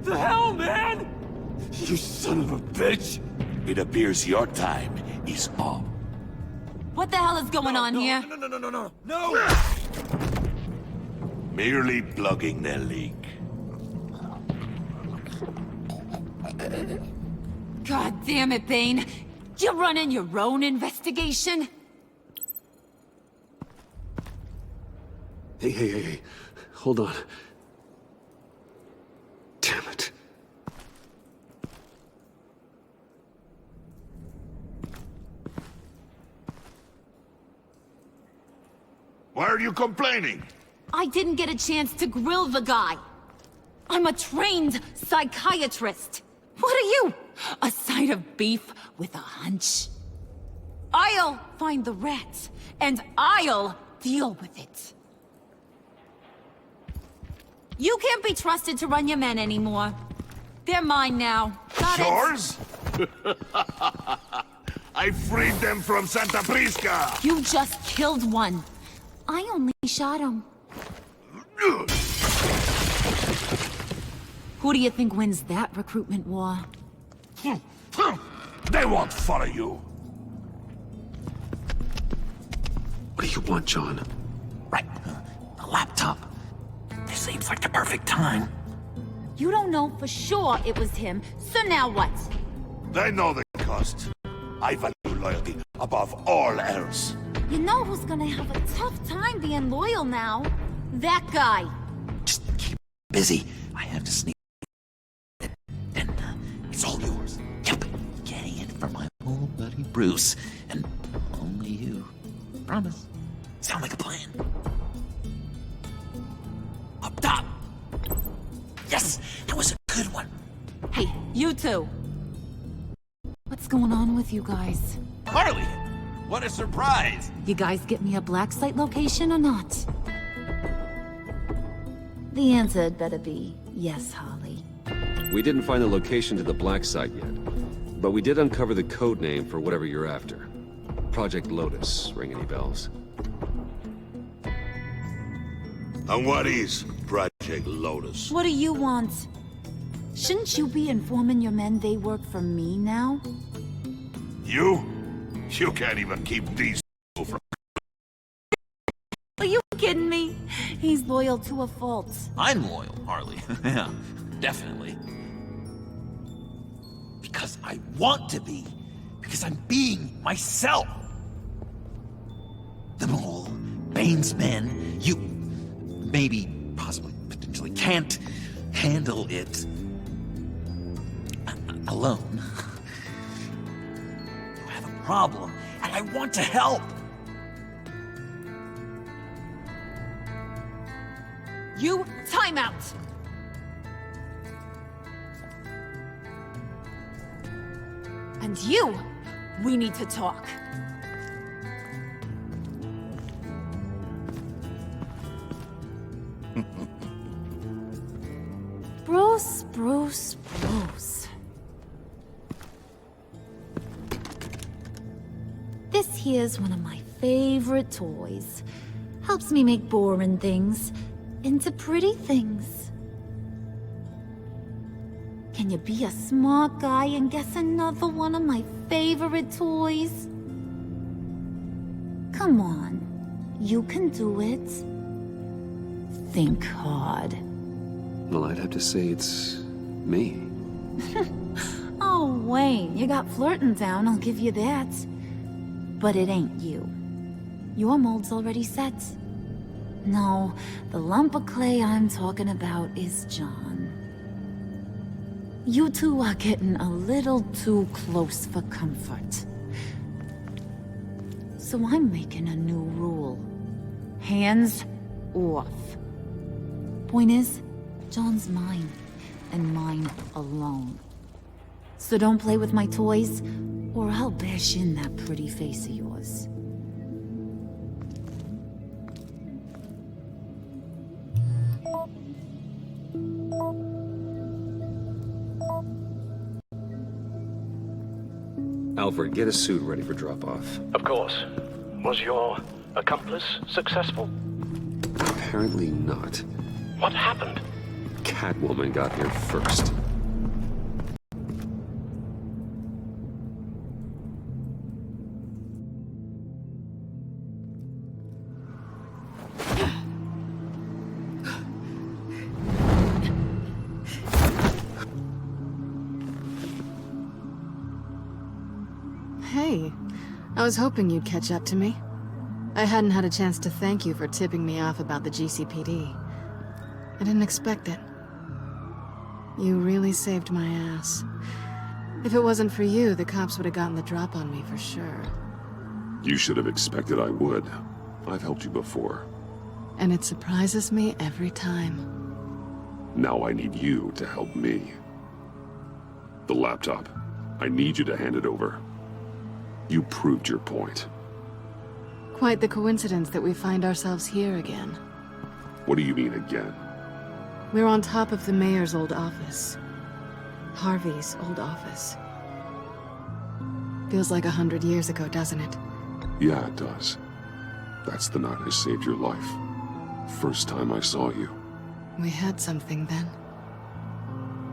The hell, man! You son of a bitch! It appears your time is up. What the hell is going on here? No! Merely plugging the leak. God damn it, Bane. You're running your own investigation? Hey. Hold on. Damn it. Why are you complaining? I didn't get a chance to grill the guy. I'm a trained psychiatrist. What are you? A side of beef with a hunch? I'll find the rat, and I'll deal with it. You can't be trusted to run your men anymore. They're mine now. Got it? Yours? I freed them from Santa Prisca! You just killed one. I only shot him. Who do you think wins that recruitment war? They won't follow you. What do you want, John? Right. A laptop. This seems like the perfect time. You don't know for sure it was him, so now what? They know the cost. I value loyalty above all else. You know who's gonna have a tough time being loyal now? That guy. Just keep busy. I have to sneak it. And it's all yours. Yep. Getting it from my old buddy Bruce. And only you. Promise. Sound like a plan. Up top. Yes, that was a good one. Hey, you two. What's going on with you guys? Harley, what a surprise. You guys get me a black site location or not? The answer had better be yes, Holly. We didn't find the location to the black site yet, but we did uncover the code name for whatever you're after. Project Lotus. Ring any bells? And what is Project Lotus? What do you want? Shouldn't you be informing your men they work for me now? You? You can't even keep these people from... Are you kidding me? He's loyal to a fault. I'm loyal, Harley. Yeah, definitely. Because I want to be. Because I'm being myself. The mole, Bane's men, you maybe, possibly, potentially can't handle it alone. You have a problem, and I want to help. You, time out! And you, we need to talk. Bruce. This here's one of my favorite toys. Helps me make boring things into pretty things. Can you be a smart guy and guess another one of my favorite toys? Come on, you can do it. Think hard. Well, I'd have to say it's me. Oh, Wayne, you got flirting down, I'll give you that. But it ain't you. Your mold's already set. No, the lump of clay I'm talking about is John. You two are getting a little too close for comfort. So I'm making a new rule. Hands off. Point is, John's mine, and mine alone. So don't play with my toys, or I'll bash in that pretty face of yours. Alfred, get a suit ready for drop-off. Of course. Was your accomplice successful? Apparently not. What happened? Catwoman got here first. Hey, I was hoping you'd catch up to me. I hadn't had a chance to thank you for tipping me off about the GCPD. I didn't expect it. You really saved my ass. If it wasn't for you, the cops would have gotten the drop on me for sure. You should have expected I would. I've helped you before. And it surprises me every time. Now I need you to help me. The laptop. I need you to hand it over. You proved your point. Quite the coincidence that we find ourselves here again. What do you mean again? We're on top of the mayor's old office. Harvey's old office. Feels like 100 years ago, doesn't it? Yeah, it does. That's the night I saved your life. First time I saw you. We had something then.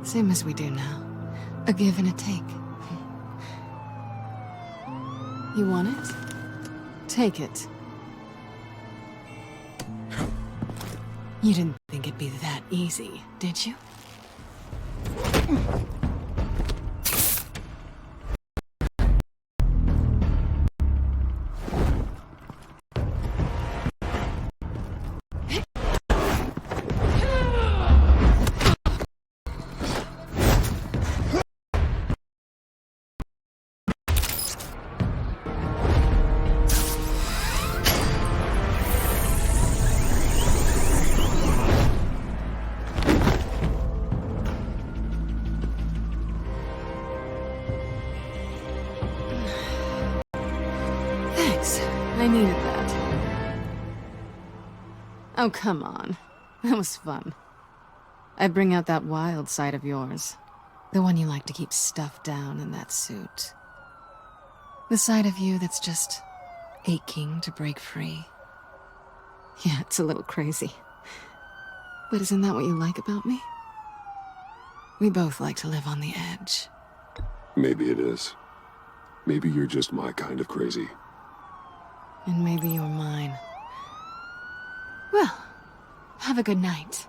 Same as we do now. A give and a take. You want it? Take it. You didn't think it'd be that easy, did you? I needed that. Oh, come on. That was fun. I bring out that wild side of yours. The one you like to keep stuffed down in that suit. The side of you that's just aching to break free. Yeah, it's a little crazy. But isn't that what you like about me? We both like to live on the edge. Maybe it is. Maybe you're just my kind of crazy. And maybe you're mine. Well, have a good night.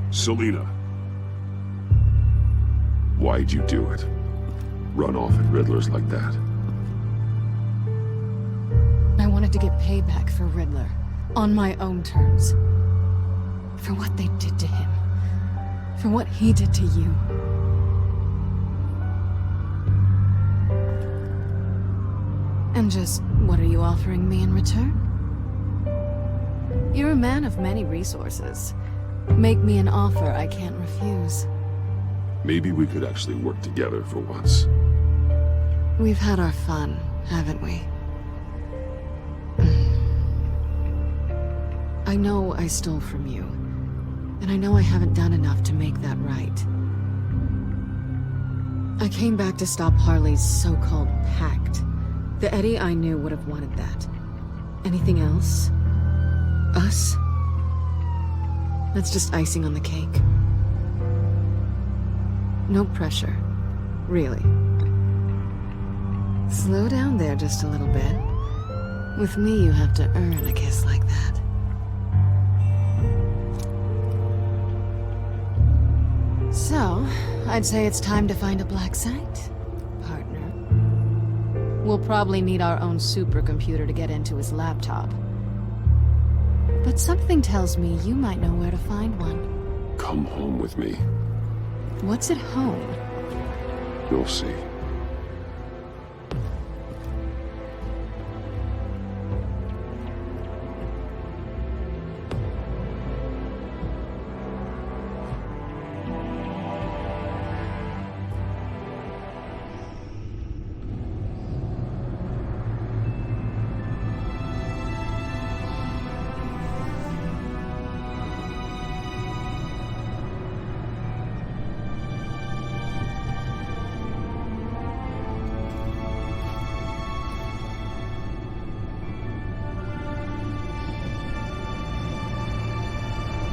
Selina. Why'd you do it? Run off at Riddlers like that? I wanted to get payback for Riddler. On my own terms. For what they did to him. For what he did to you. And just, what are you offering me in return? You're a man of many resources. Make me an offer I can't refuse. Maybe we could actually work together for once. We've had our fun, haven't we? I know I stole from you. And I know I haven't done enough to make that right. I came back to stop Harley's so-called pact. The Eddie I knew would have wanted that. Anything else? Us? That's just icing on the cake. No pressure. Really. Slow down there just a little bit. With me, you have to earn a kiss like that. So, I'd say it's time to find a black site, partner. We'll probably need our own supercomputer to get into his laptop. But something tells me you might know where to find one. Come home with me. What's at home? You'll see.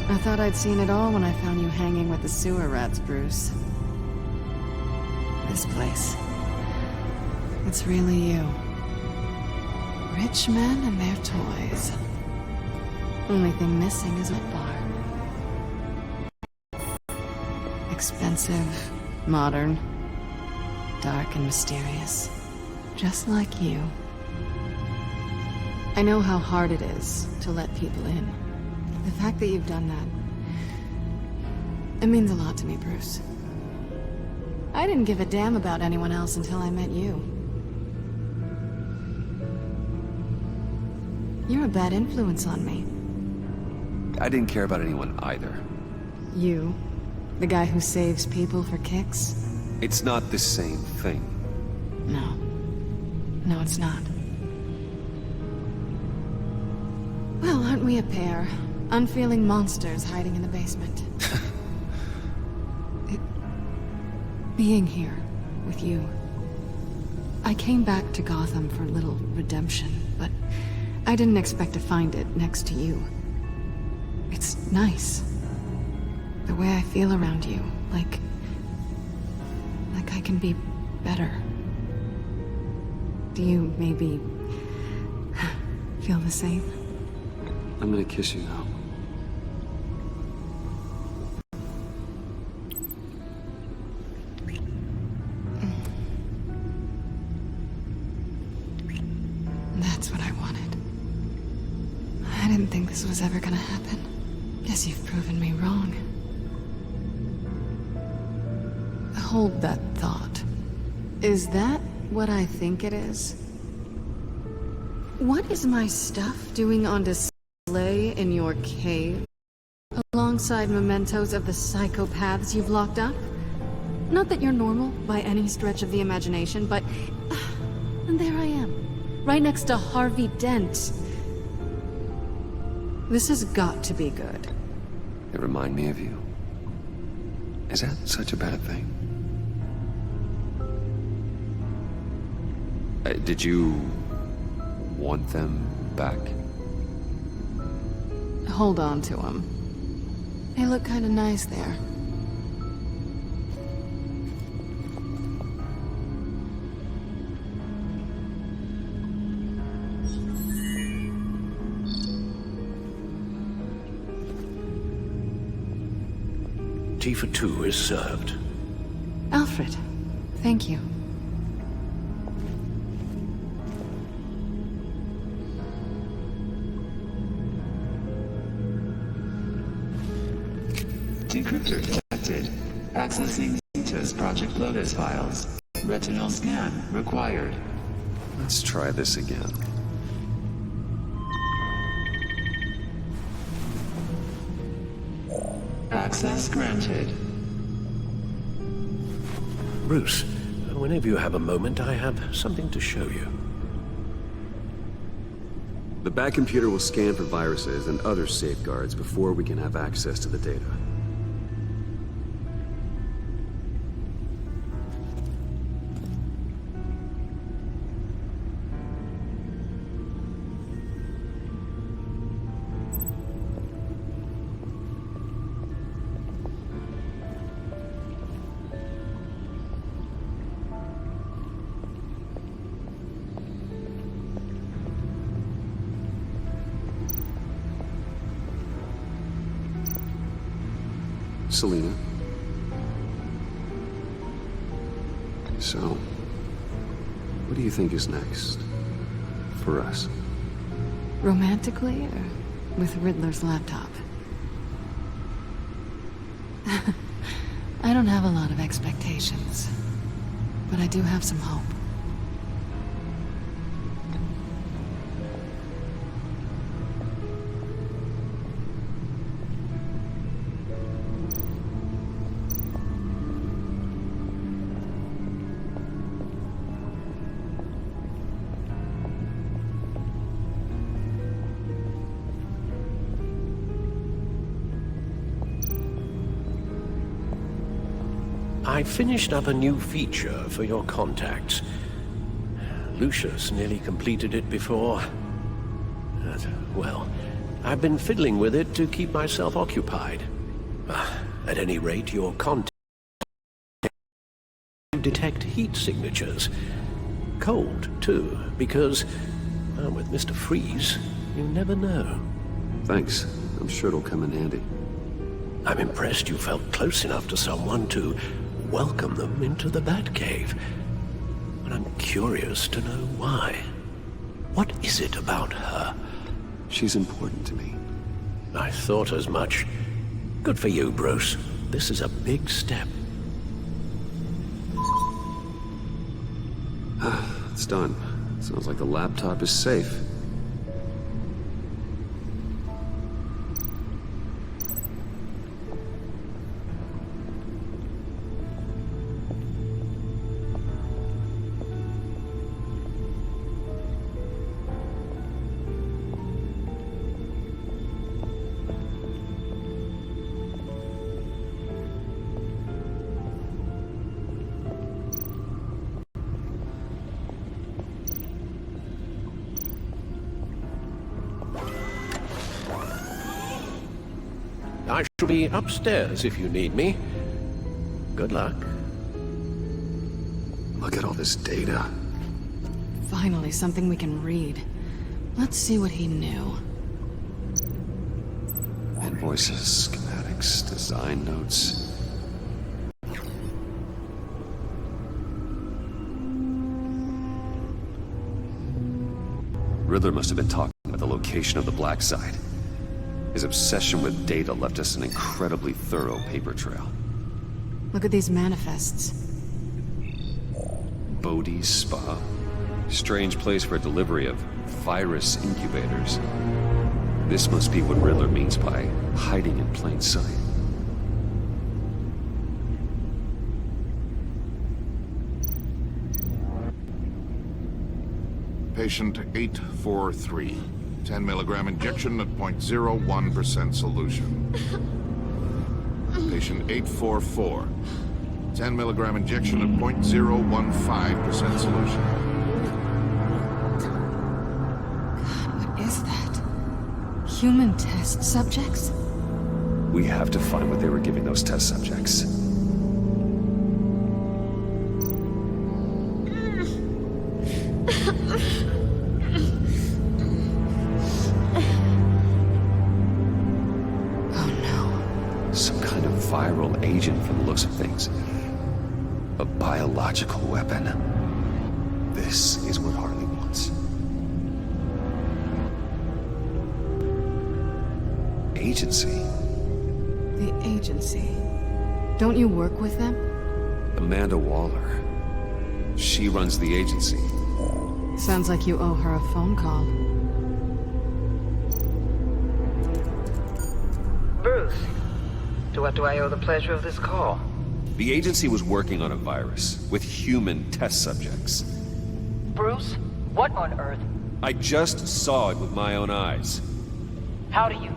I thought I'd seen it all when I found you hanging with the sewer rats, Bruce. This place. It's really you. Rich men and their toys. Only thing missing is a bar. Expensive, modern, dark and mysterious. Just like you. I know how hard it is to let people in. The fact that you've done that, it means a lot to me, Bruce. I didn't give a damn about anyone else until I met you. You're a bad influence on me. I didn't care about anyone either. You, the guy who saves people for kicks? It's not the same thing. No. No, it's not. Well, aren't we a pair? Unfeeling monsters hiding in the basement. Being here with you. I came back to Gotham for a little redemption, but I didn't expect to find it next to you. It's nice. The way I feel around you, like I can be better. Do you maybe feel the same? I'm gonna kiss you now. That's what I wanted. I didn't think this was ever gonna happen. Guess you've proven me wrong. Hold that thought. Is that what I think it is? What is my stuff doing on display in your cave? Alongside mementos of the psychopaths you've locked up? Not that you're normal by any stretch of the imagination, but... and there I am, right next to Harvey Dent. This has got to be good. They remind me of you. Is that such a bad thing? Did you want them back? Hold on to them. They look kind of nice there. Tea for two is served. Alfred, thank you. Decryptor detected. Accessing Zeta's Project Lotus files. Retinal scan required. Let's try this again. Access granted. Bruce, whenever you have a moment, I have something to show you. The back computer will scan for viruses and other safeguards before we can have access to the data. Selina. So, what do you think is next? For us? Romantically, or with Riddler's laptop? I don't have a lot of expectations, but I do have some hope. I finished up a new feature for your contacts. Lucius nearly completed it before. Well, I've been fiddling with it to keep myself occupied. At any rate, your contact detect heat signatures. Cold, too, because, with Mr. Freeze, you never know. Thanks. I'm sure it'll come in handy. I'm impressed you felt close enough to someone to welcome them into the Batcave. But I'm curious to know why. What is it about her? She's important to me. I thought as much. Good for you, Bruce. This is a big step. It's done. Sounds like the laptop is safe. I shall be upstairs if you need me. Good luck. Look at all this data. Finally, something we can read. Let's see what he knew. Invoices, schematics, design notes. Riddler must have been talking about the location of the black site. His obsession with data left us an incredibly thorough paper trail. Look at these manifests. Bodhi's Spa. Strange place for a delivery of virus incubators. This must be what Riddler means by hiding in plain sight. Patient 843. 10 milligram injection at 0.01% solution. Patient 844. 10 milligram injection at 0.015% solution. What is that? Human test subjects? We have to find what they were giving those test subjects. Viral agent from the looks of things. A biological weapon. This is what Harley wants. Agency. The agency. Don't you work with them? Amanda Waller. She runs the agency. Sounds like you owe her a phone call. Bruce. To what do I owe the pleasure of this call? The agency was working on a virus with human test subjects. Bruce, what on earth? I just saw it with my own eyes. How do you?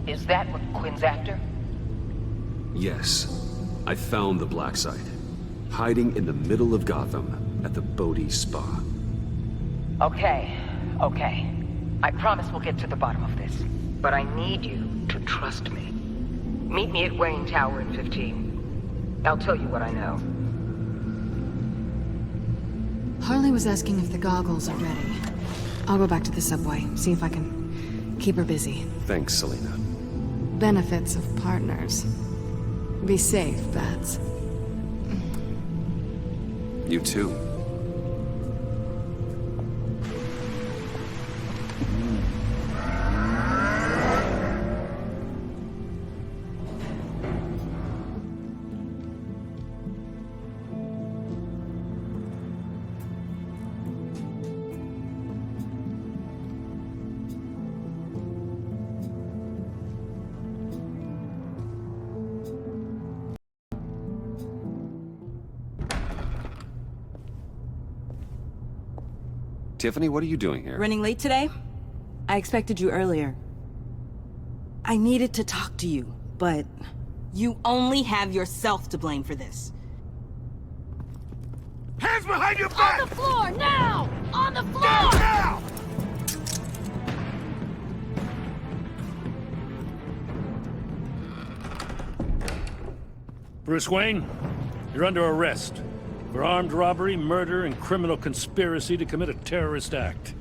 Is that what Quinn's after? Yes. I found the black site. Hiding in the middle of Gotham at the Bodhi Spa. Okay. I promise we'll get to the bottom of this. But I need you to trust me. Meet me at Wayne Tower in 15. I'll tell you what I know. Harley was asking if the goggles are ready. I'll go back to the subway, see if I can keep her busy. Thanks, Selina. Benefits of partners. Be safe, Bats. You too. Tiffany, what are you doing here? Running late today? I expected you earlier. I needed to talk to you, but you only have yourself to blame for this. Hands behind your back! On the floor, now! On the floor! Now! Bruce Wayne, you're under arrest for armed robbery, murder, and criminal conspiracy to commit a terrorist act.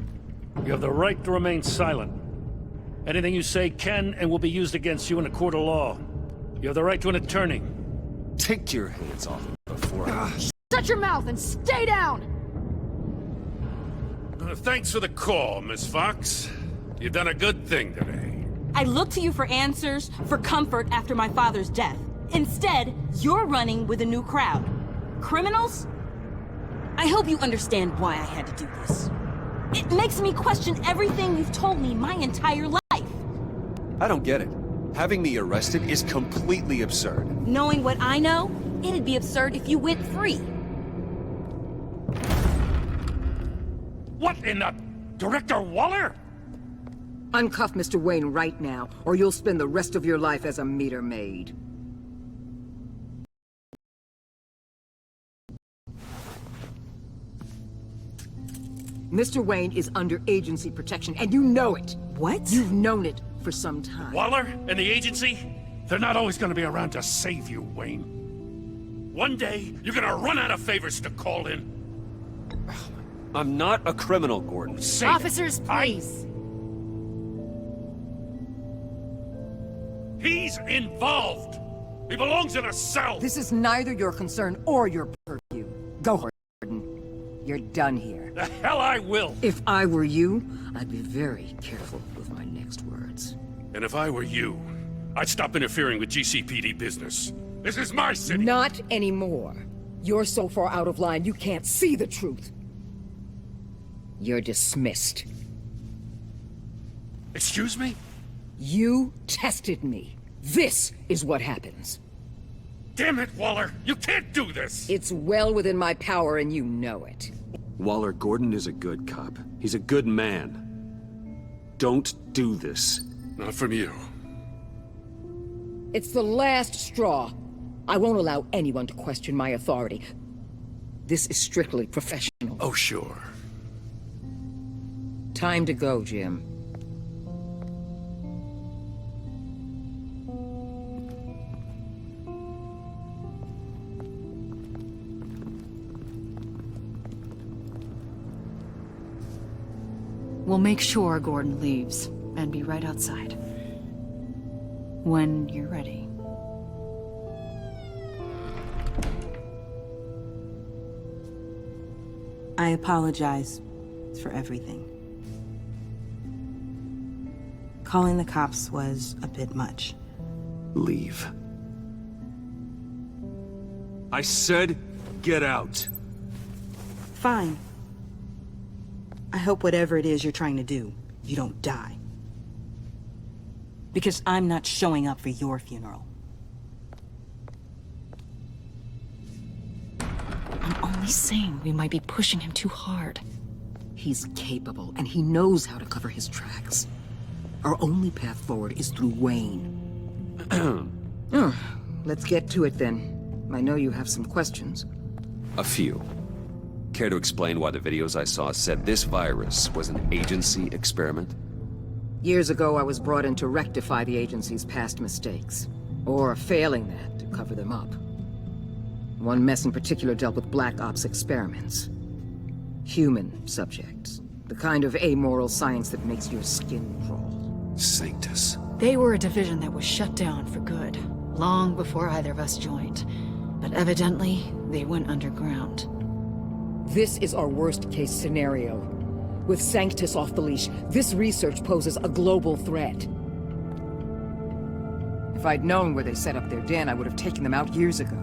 You have the right to remain silent. Anything you say can and will be used against you in a court of law. You have the right to an attorney. Take your hands off me before I... Shut your mouth and stay down! Thanks for the call, Miss Fox. You've done a good thing today. I looked to you for answers, for comfort after my father's death. Instead, you're running with a new crowd. Criminals? I hope you understand why I had to do this. It makes me question everything you've told me my entire life. I don't get it. Having me arrested is completely absurd. Knowing what I know, it'd be absurd if you went free. What in the... Director Waller? Uncuff Mr. Wayne right now, or you'll spend the rest of your life as a meter maid. Mr. Wayne is under agency protection, and you know it. What? You've known it for some time. Waller and the agency? They're not always gonna be around to save you, Wayne. One day, you're gonna run out of favors to call in. I'm not a criminal, Gordon. Say Officers, please. He's involved. He belongs in a cell. This is neither your concern or your purview. Go, Gordon. You're done here. The hell I will. If I were you, I'd be very careful with my next words. And if I were you, I'd stop interfering with GCPD business. This is my city. Not anymore. You're so far out of line, you can't see the truth. You're dismissed. Excuse me? You tested me. This is what happens. Damn it, Waller! You can't do this! It's well within my power and you know it. Waller, Gordon is a good cop. He's a good man. Don't do this. Not from you. It's the last straw. I won't allow anyone to question my authority. This is strictly professional. Oh, sure. Time to go, Jim. We'll make sure Gordon leaves, and be right outside. When you're ready. I apologize for everything. Calling the cops was a bit much. Leave. I said, get out. Fine. I hope whatever it is you're trying to do, you don't die. Because I'm not showing up for your funeral. I'm only saying we might be pushing him too hard. He's capable, and he knows how to cover his tracks. Our only path forward is through Wayne. Let's get to it then. I know you have some questions. A few. Care to explain why the videos I saw said this virus was an agency experiment? Years ago, I was brought in to rectify the agency's past mistakes. Or failing that, to cover them up. One mess in particular dealt with Black Ops experiments. Human subjects. The kind of amoral science that makes your skin crawl. Sanctus. They were a division that was shut down for good. long before either of us joined. But evidently, they went underground. This is our worst-case scenario. With Sanctus off the leash, this research poses a global threat. If I'd known where they set up their den, I would have taken them out years ago.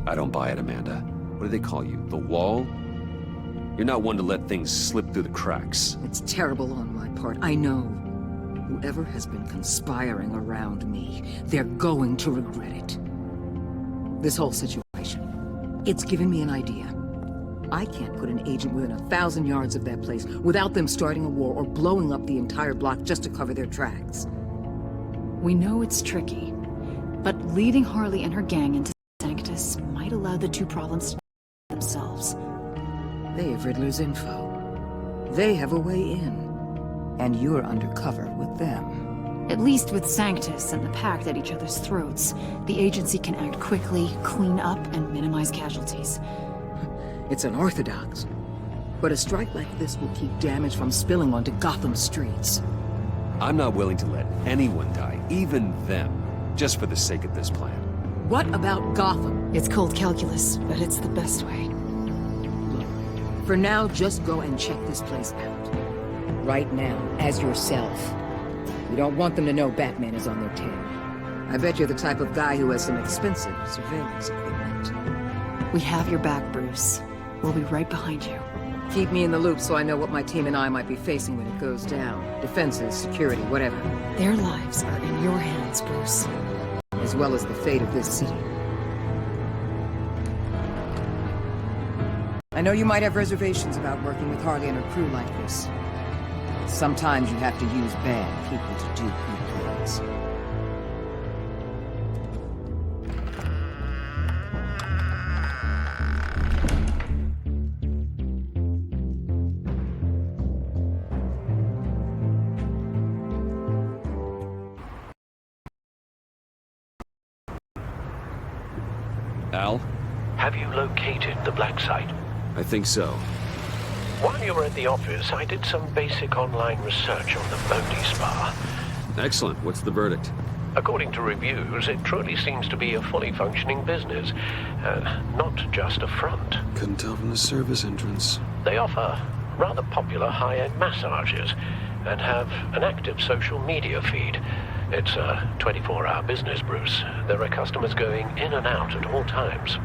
I don't buy it, Amanda. What do they call you? The Wall? You're not one to let things slip through the cracks. It's terrible on my part, I know. Whoever has been conspiring around me, they're going to regret it. This whole situation, it's given me an idea. I can't put an agent within 1,000 yards of that place without them starting a war or blowing up the entire block just to cover their tracks. We know it's tricky, but leading Harley and her gang into Sanctus might allow the two problems to themselves. They have Riddler's info. They have a way in. And you're undercover with them. At least with Sanctus and the Pact at each other's throats, the agency can act quickly, clean up, and minimize casualties. It's unorthodox. But a strike like this will keep damage from spilling onto Gotham's streets. I'm not willing to let anyone die, even them, just for the sake of this plan. What about Gotham? It's cold calculus, but it's the best way. For now, just go and check this place out. Right now, as yourself. You don't want them to know Batman is on their tail. I bet you're the type of guy who has some expensive surveillance equipment. We have your back, Bruce. We'll be right behind you. Keep me in the loop so I know what my team and I might be facing when it goes down. Defenses, security, whatever. Their lives are in your hands, Bruce. As well as the fate of this city. I know you might have reservations about working with Harley and her crew like this. Sometimes you have to use bad people to do good things. Al? Have you located the black site? I think so. While you were at the office, I did some basic online research on the Bodhi Spa. Excellent. What's the verdict? According to reviews, it truly seems to be a fully functioning business, not just a front. Couldn't tell from the service entrance. They offer rather popular high-end massages and have an active social media feed. It's a 24-hour business, Bruce. There are customers going in and out at all times.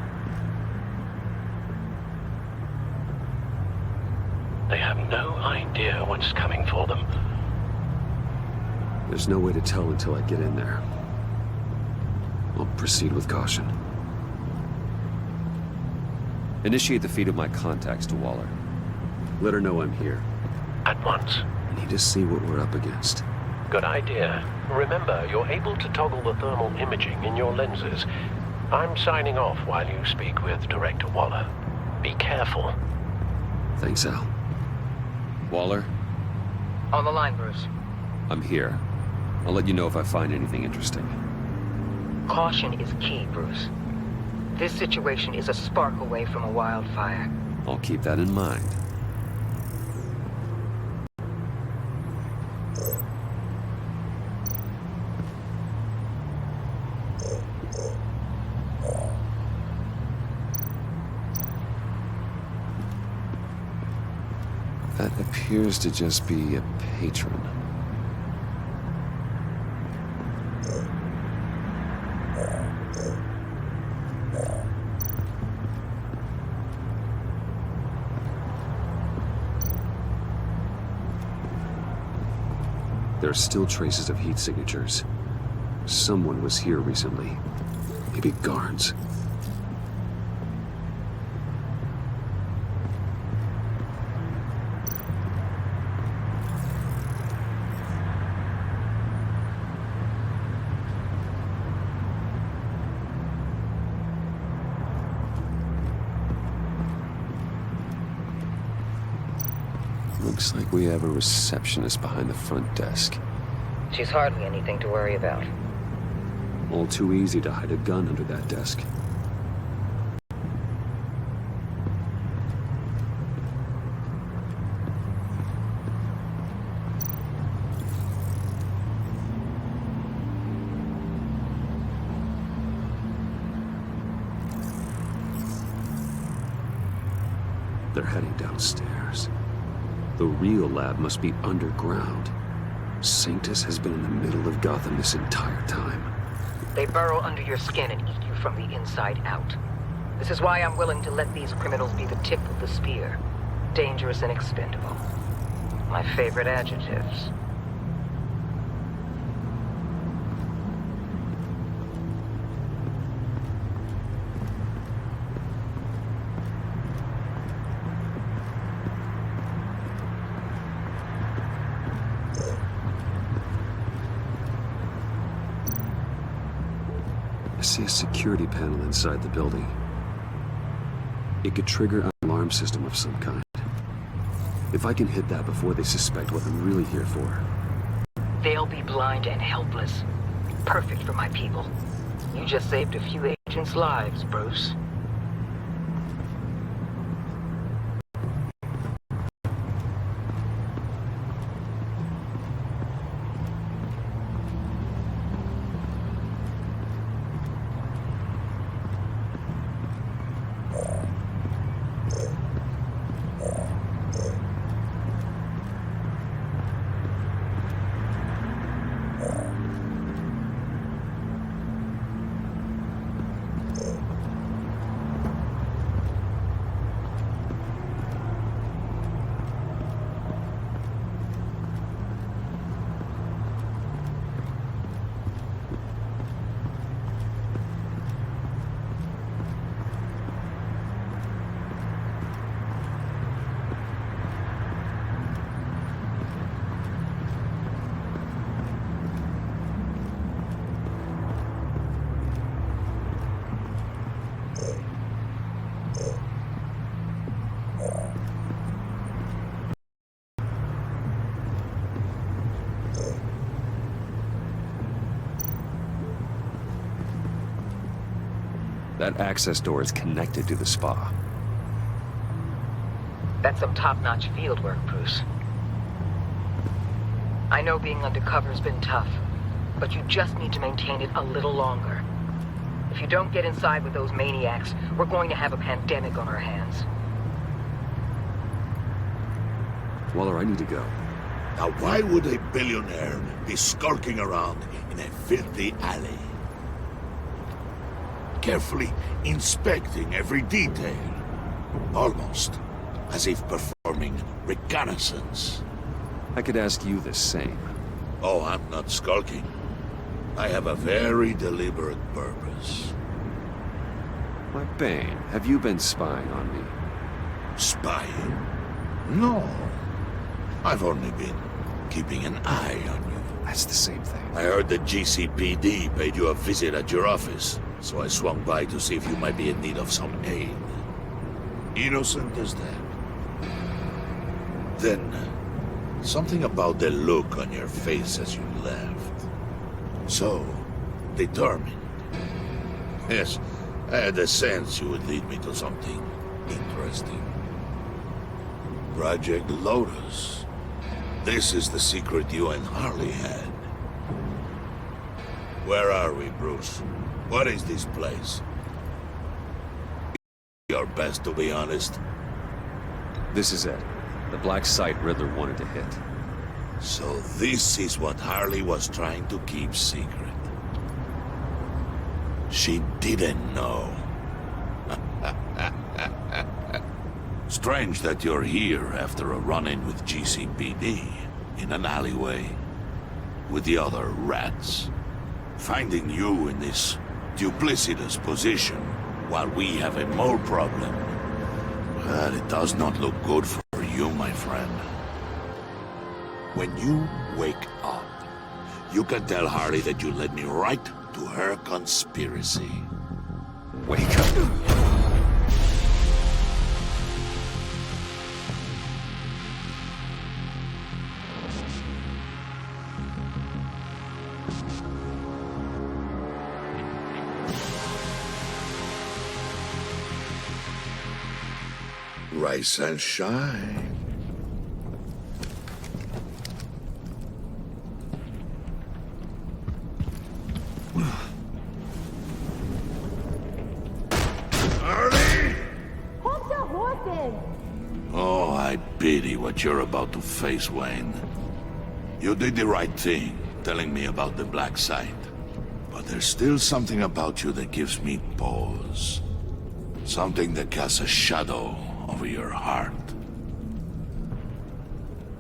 They have no idea what's coming for them. There's no way to tell until I get in there. I'll proceed with caution. Initiate the feed of my contacts to Waller. Let her know I'm here. At once. I need to see what we're up against. Good idea. Remember, you're able to toggle the thermal imaging in your lenses. I'm signing off while you speak with Director Waller. Be careful. Thanks, Al. Waller? On the line, Bruce. I'm here. I'll let you know if I find anything interesting. Caution is key, Bruce. This situation is a spark away from a wildfire. I'll keep that in mind. That appears to just be a patron. There are still traces of heat signatures. Someone was here recently. Maybe guards. Looks like we have a receptionist behind the front desk. She's hardly anything to worry about. All too easy to hide a gun under that desk. They're heading downstairs. The real lab must be underground. Sanctus has been in the middle of Gotham this entire time. They burrow under your skin and eat you from the inside out. This is why I'm willing to let these criminals be the tip of the spear. Dangerous and expendable. My favorite adjectives. I see a security panel inside the building. It could trigger an alarm system of some kind. If I can hit that before they suspect what I'm really here for. They'll be blind and helpless. Perfect for my people. You just saved a few agents' lives, Bruce. That access door is connected to the spa. That's some top-notch field work, Bruce. I know being undercover's been tough, but you just need to maintain it a little longer. If you don't get inside with those maniacs, we're going to have a pandemic on our hands. Waller, I need to go. Now why would a billionaire be skulking around in a filthy alley? Carefully inspecting every detail. Almost as if performing reconnaissance. I could ask you the same. Oh, I'm not skulking. I have a very deliberate purpose. My Bane, have you been spying on me? Spying? No. I've only been keeping an eye on you. That's the same thing. I heard the GCPD paid you a visit at your office, so I swung by to see if you might be in need of some aid. Innocent as that. Then, something about the look on your face as you left. So, determined. Yes, I had a sense you would lead me to something interesting. Project Lotus. This is the secret you and Harley had. Where are we, Bruce? What is this place? Your best, to be honest. This is it. The black site Riddler wanted to hit. So this is what Harley was trying to keep secret. She didn't know. Strange that you're here after a run-in with GCPD in an alleyway with the other rats. Finding you in this duplicitous position while we have a mole problem. But it does not look good for you, my friend. When you wake up, you can tell Harley that you led me right to her conspiracy. Wake up. Rise and shine. Hold your horses! pity what you're about to face, Wayne. You did the right thing, telling me about the black site. But there's still something about you that gives me pause. Something that casts a shadow over your heart.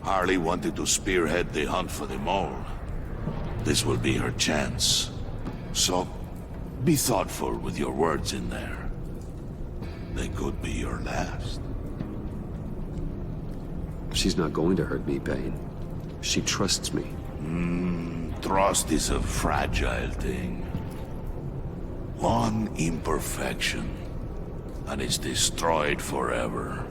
Harley wanted to spearhead the hunt for the mole. This will be her chance. So, be thoughtful with your words in there. They could be your last. She's not going to hurt me, Bane. She trusts me. Trust is a fragile thing. One imperfection, and it's destroyed forever.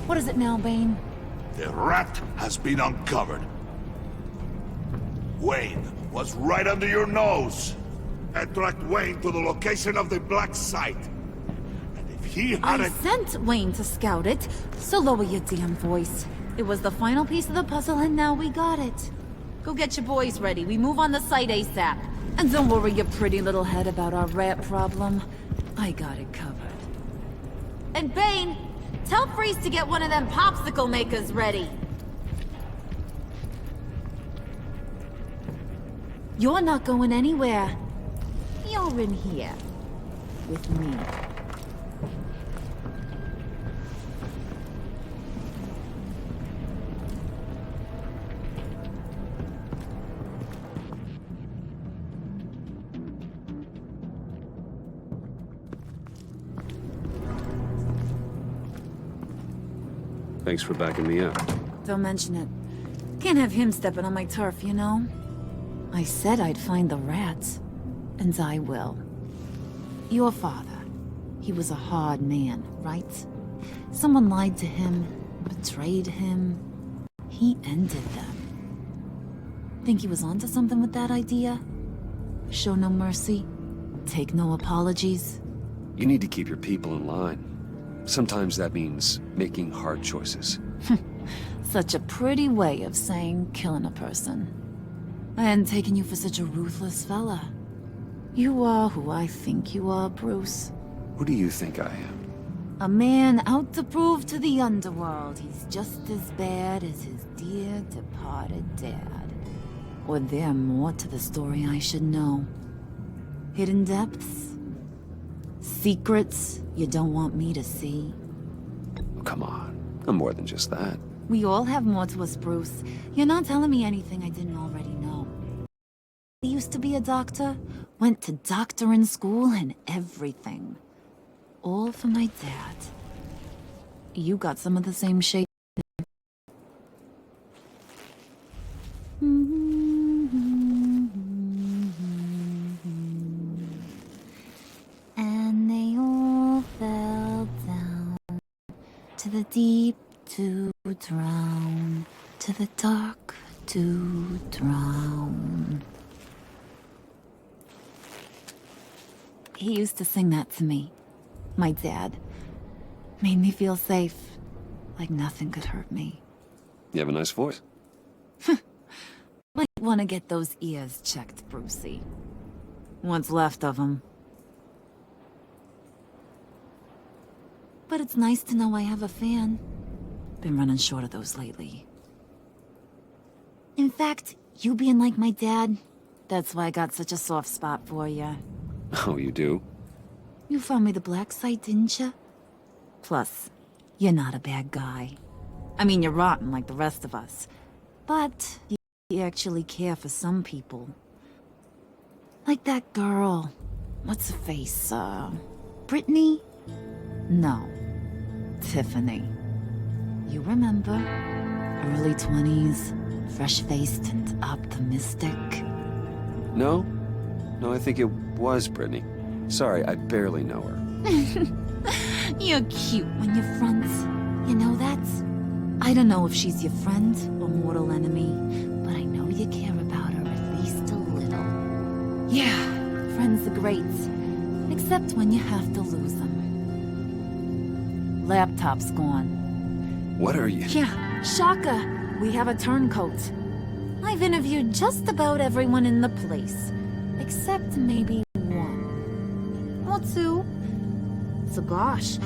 What is it now, Bane? The rat has been uncovered. Wayne was right under your nose. And tracked Wayne to the location of the black site. And if he I hadn't... sent Wayne to scout it, so lower your damn voice. It was the final piece of the puzzle, and now we got it. Go get your boys ready. We move on the site ASAP. And don't worry your pretty little head about our rat problem. I got it covered. And Bane, tell Freeze to get one of them popsicle makers ready. You're not going anywhere. You're in here. With me. Thanks for backing me up. Don't mention it. Can't have him stepping on my turf, you know? I said I'd find the rats. And I will. Your father. He was a hard man, right? Someone lied to him, betrayed him. He ended them. Think he was onto something with that idea? Show no mercy? Take no apologies? You need to keep your people in line. Sometimes that means making hard choices. Such a pretty way of saying killing a person. I hadn't taken you for such a ruthless fella. You are who I think you are, Bruce. Who do you think I am? A man out to prove to the underworld he's just as bad as his dear departed dad. Or there more to the story I should know. Hidden depths? Secrets you don't want me to see? Oh, come on. I'm more than just that. We all have more to us, Bruce. You're not telling me anything I didn't already know. He used to be a doctor, went to doctoring school and everything. All for my dad. You got some of the same shape. And they all fell down to the deep to drown, to the dark to drown. He used to sing that to me. My dad. Made me feel safe. Like nothing could hurt me. You have a nice voice. Might want to get those ears checked, Brucey. What's left of them. But it's nice to know I have a fan. Been running short of those lately. In fact, you being like my dad, that's why I got such a soft spot for you. Oh, you do? You found me the black site, didn't you? Plus, you're not a bad guy. I mean, you're rotten like the rest of us. But you actually care for some people. Like that girl. What's her face? Brittany? No. Tiffany. You remember? Early 20s, fresh-faced and optimistic. No? No, I think it was Brittany. Sorry, I barely know her. You're cute when you're friends. You know that? I don't know if she's your friend or mortal enemy, but I know you care about her at least a little. Yeah, friends are great. Except when you have to lose them. Laptop's gone. What are you? Yeah, shocker. We have a turncoat. I've interviewed just about everyone in the place. Except maybe one. Or two. So gosh,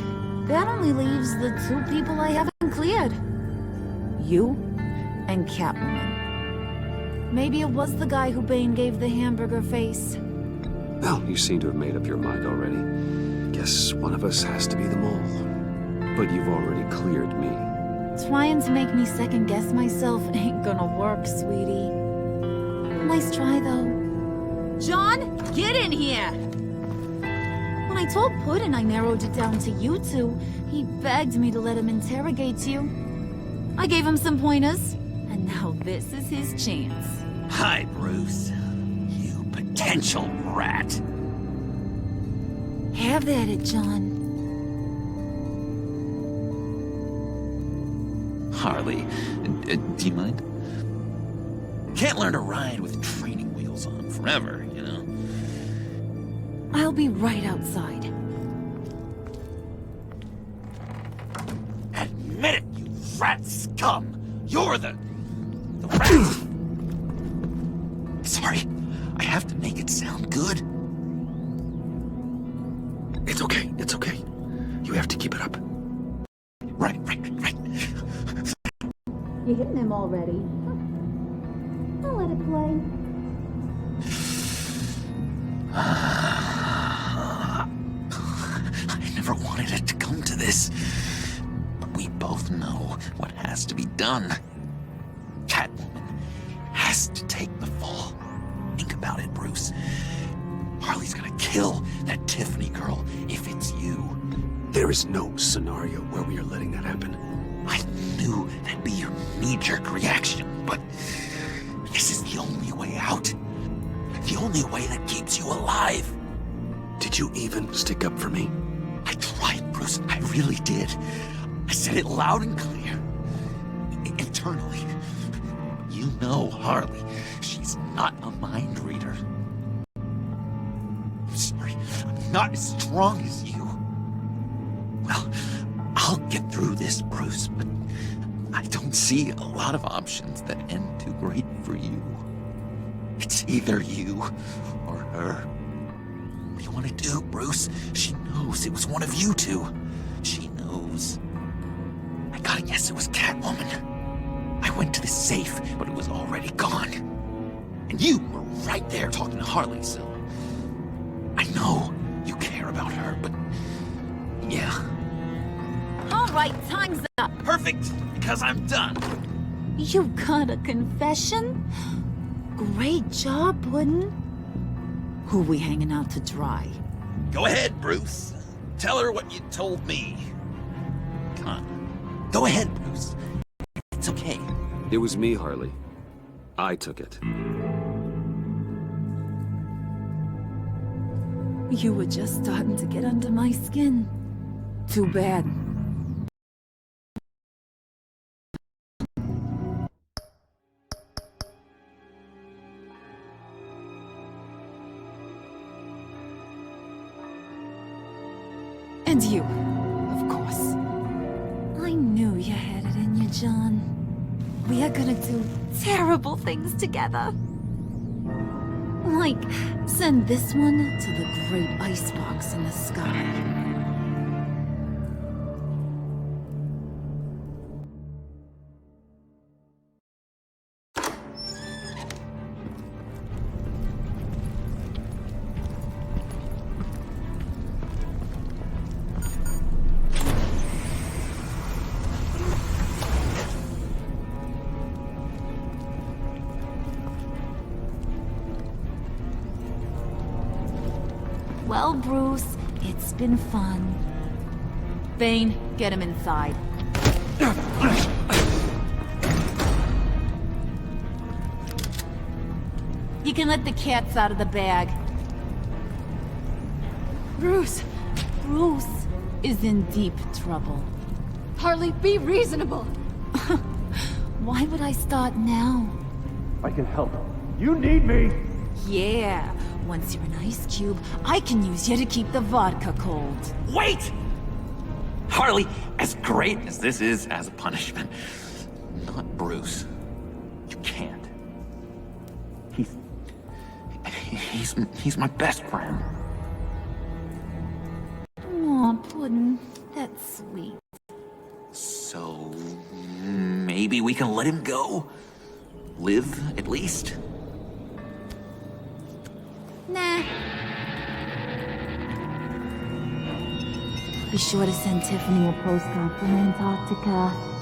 That only leaves the two people I haven't cleared. You and Catwoman. Maybe it was the guy who Bane gave the hamburger face. Well, you seem to have made up your mind already. Guess one of us has to be the mole. But you've already cleared me. Trying to make me second-guess myself ain't gonna work, sweetie. Nice try, though. John, get in here! When I told Puddin' I narrowed it down to you two, he begged me to let him interrogate you. I gave him some pointers, and now this is his chance. Hi, Bruce. You potential rat. Have at it, John. Harley, do you mind? Can't learn to ride with training wheels on forever, you know? I'll be right outside. Admit it, you rat scum! You're the rat! Sorry, I have to make it sound good. It's okay, it's okay. You have to keep it up. Right. You hitting him already? I'll let it play. I never wanted it to come to this. But we both know what has to be done. Catwoman has to take the fall. Think about it, Bruce. Harley's gonna kill that Tiffany girl if it's you. There is no scenario where we are letting that happen. I knew that'd be your knee-jerk reaction, but this is the only way out. The only way that keeps you alive. Did you even stick up for me? I tried, Bruce. I really did. I said it loud and clear. Internally. You know Harley. She's not a mind reader. I'm sorry. I'm not as strong as you. Well, I'll get through this, Bruce, but I don't see a lot of options that end too great for you. It's either you or her. What do you want to do, Bruce? She knows it was one of you two. She knows. I gotta guess it was Catwoman. I went to the safe, but it was already gone. And you were right there talking to Harley, so... I know you care about her, but... yeah. All right, time's up. Perfect, because I'm done. You got a confession? Great job, Puddin'. Who we hanging out to dry? Go ahead, Bruce. Tell her what you told me. Come on. Go ahead, Bruce. It's okay. It was me, Harley. I took it. You were just starting to get under my skin. Too bad. And you, of course. I knew you had it in you, John. We are gonna do terrible things together. Like, send this one to the great icebox in the sky. Well, Bruce, it's been fun. Bane, get him inside. You can let the cats out of the bag. Bruce! Bruce is in deep trouble. Harley, be reasonable! Why would I start now? I can help. You need me! Yeah, once you're an ice cube, I can use you to keep the vodka cold. Wait! Harley, as great as this is as a punishment, not Bruce. You can't. He's my best friend. Aw, Puddin', that's sweet. So, maybe we can let him go? Live, at least? Nah. Be sure to send Tiffany a postcard from Antarctica.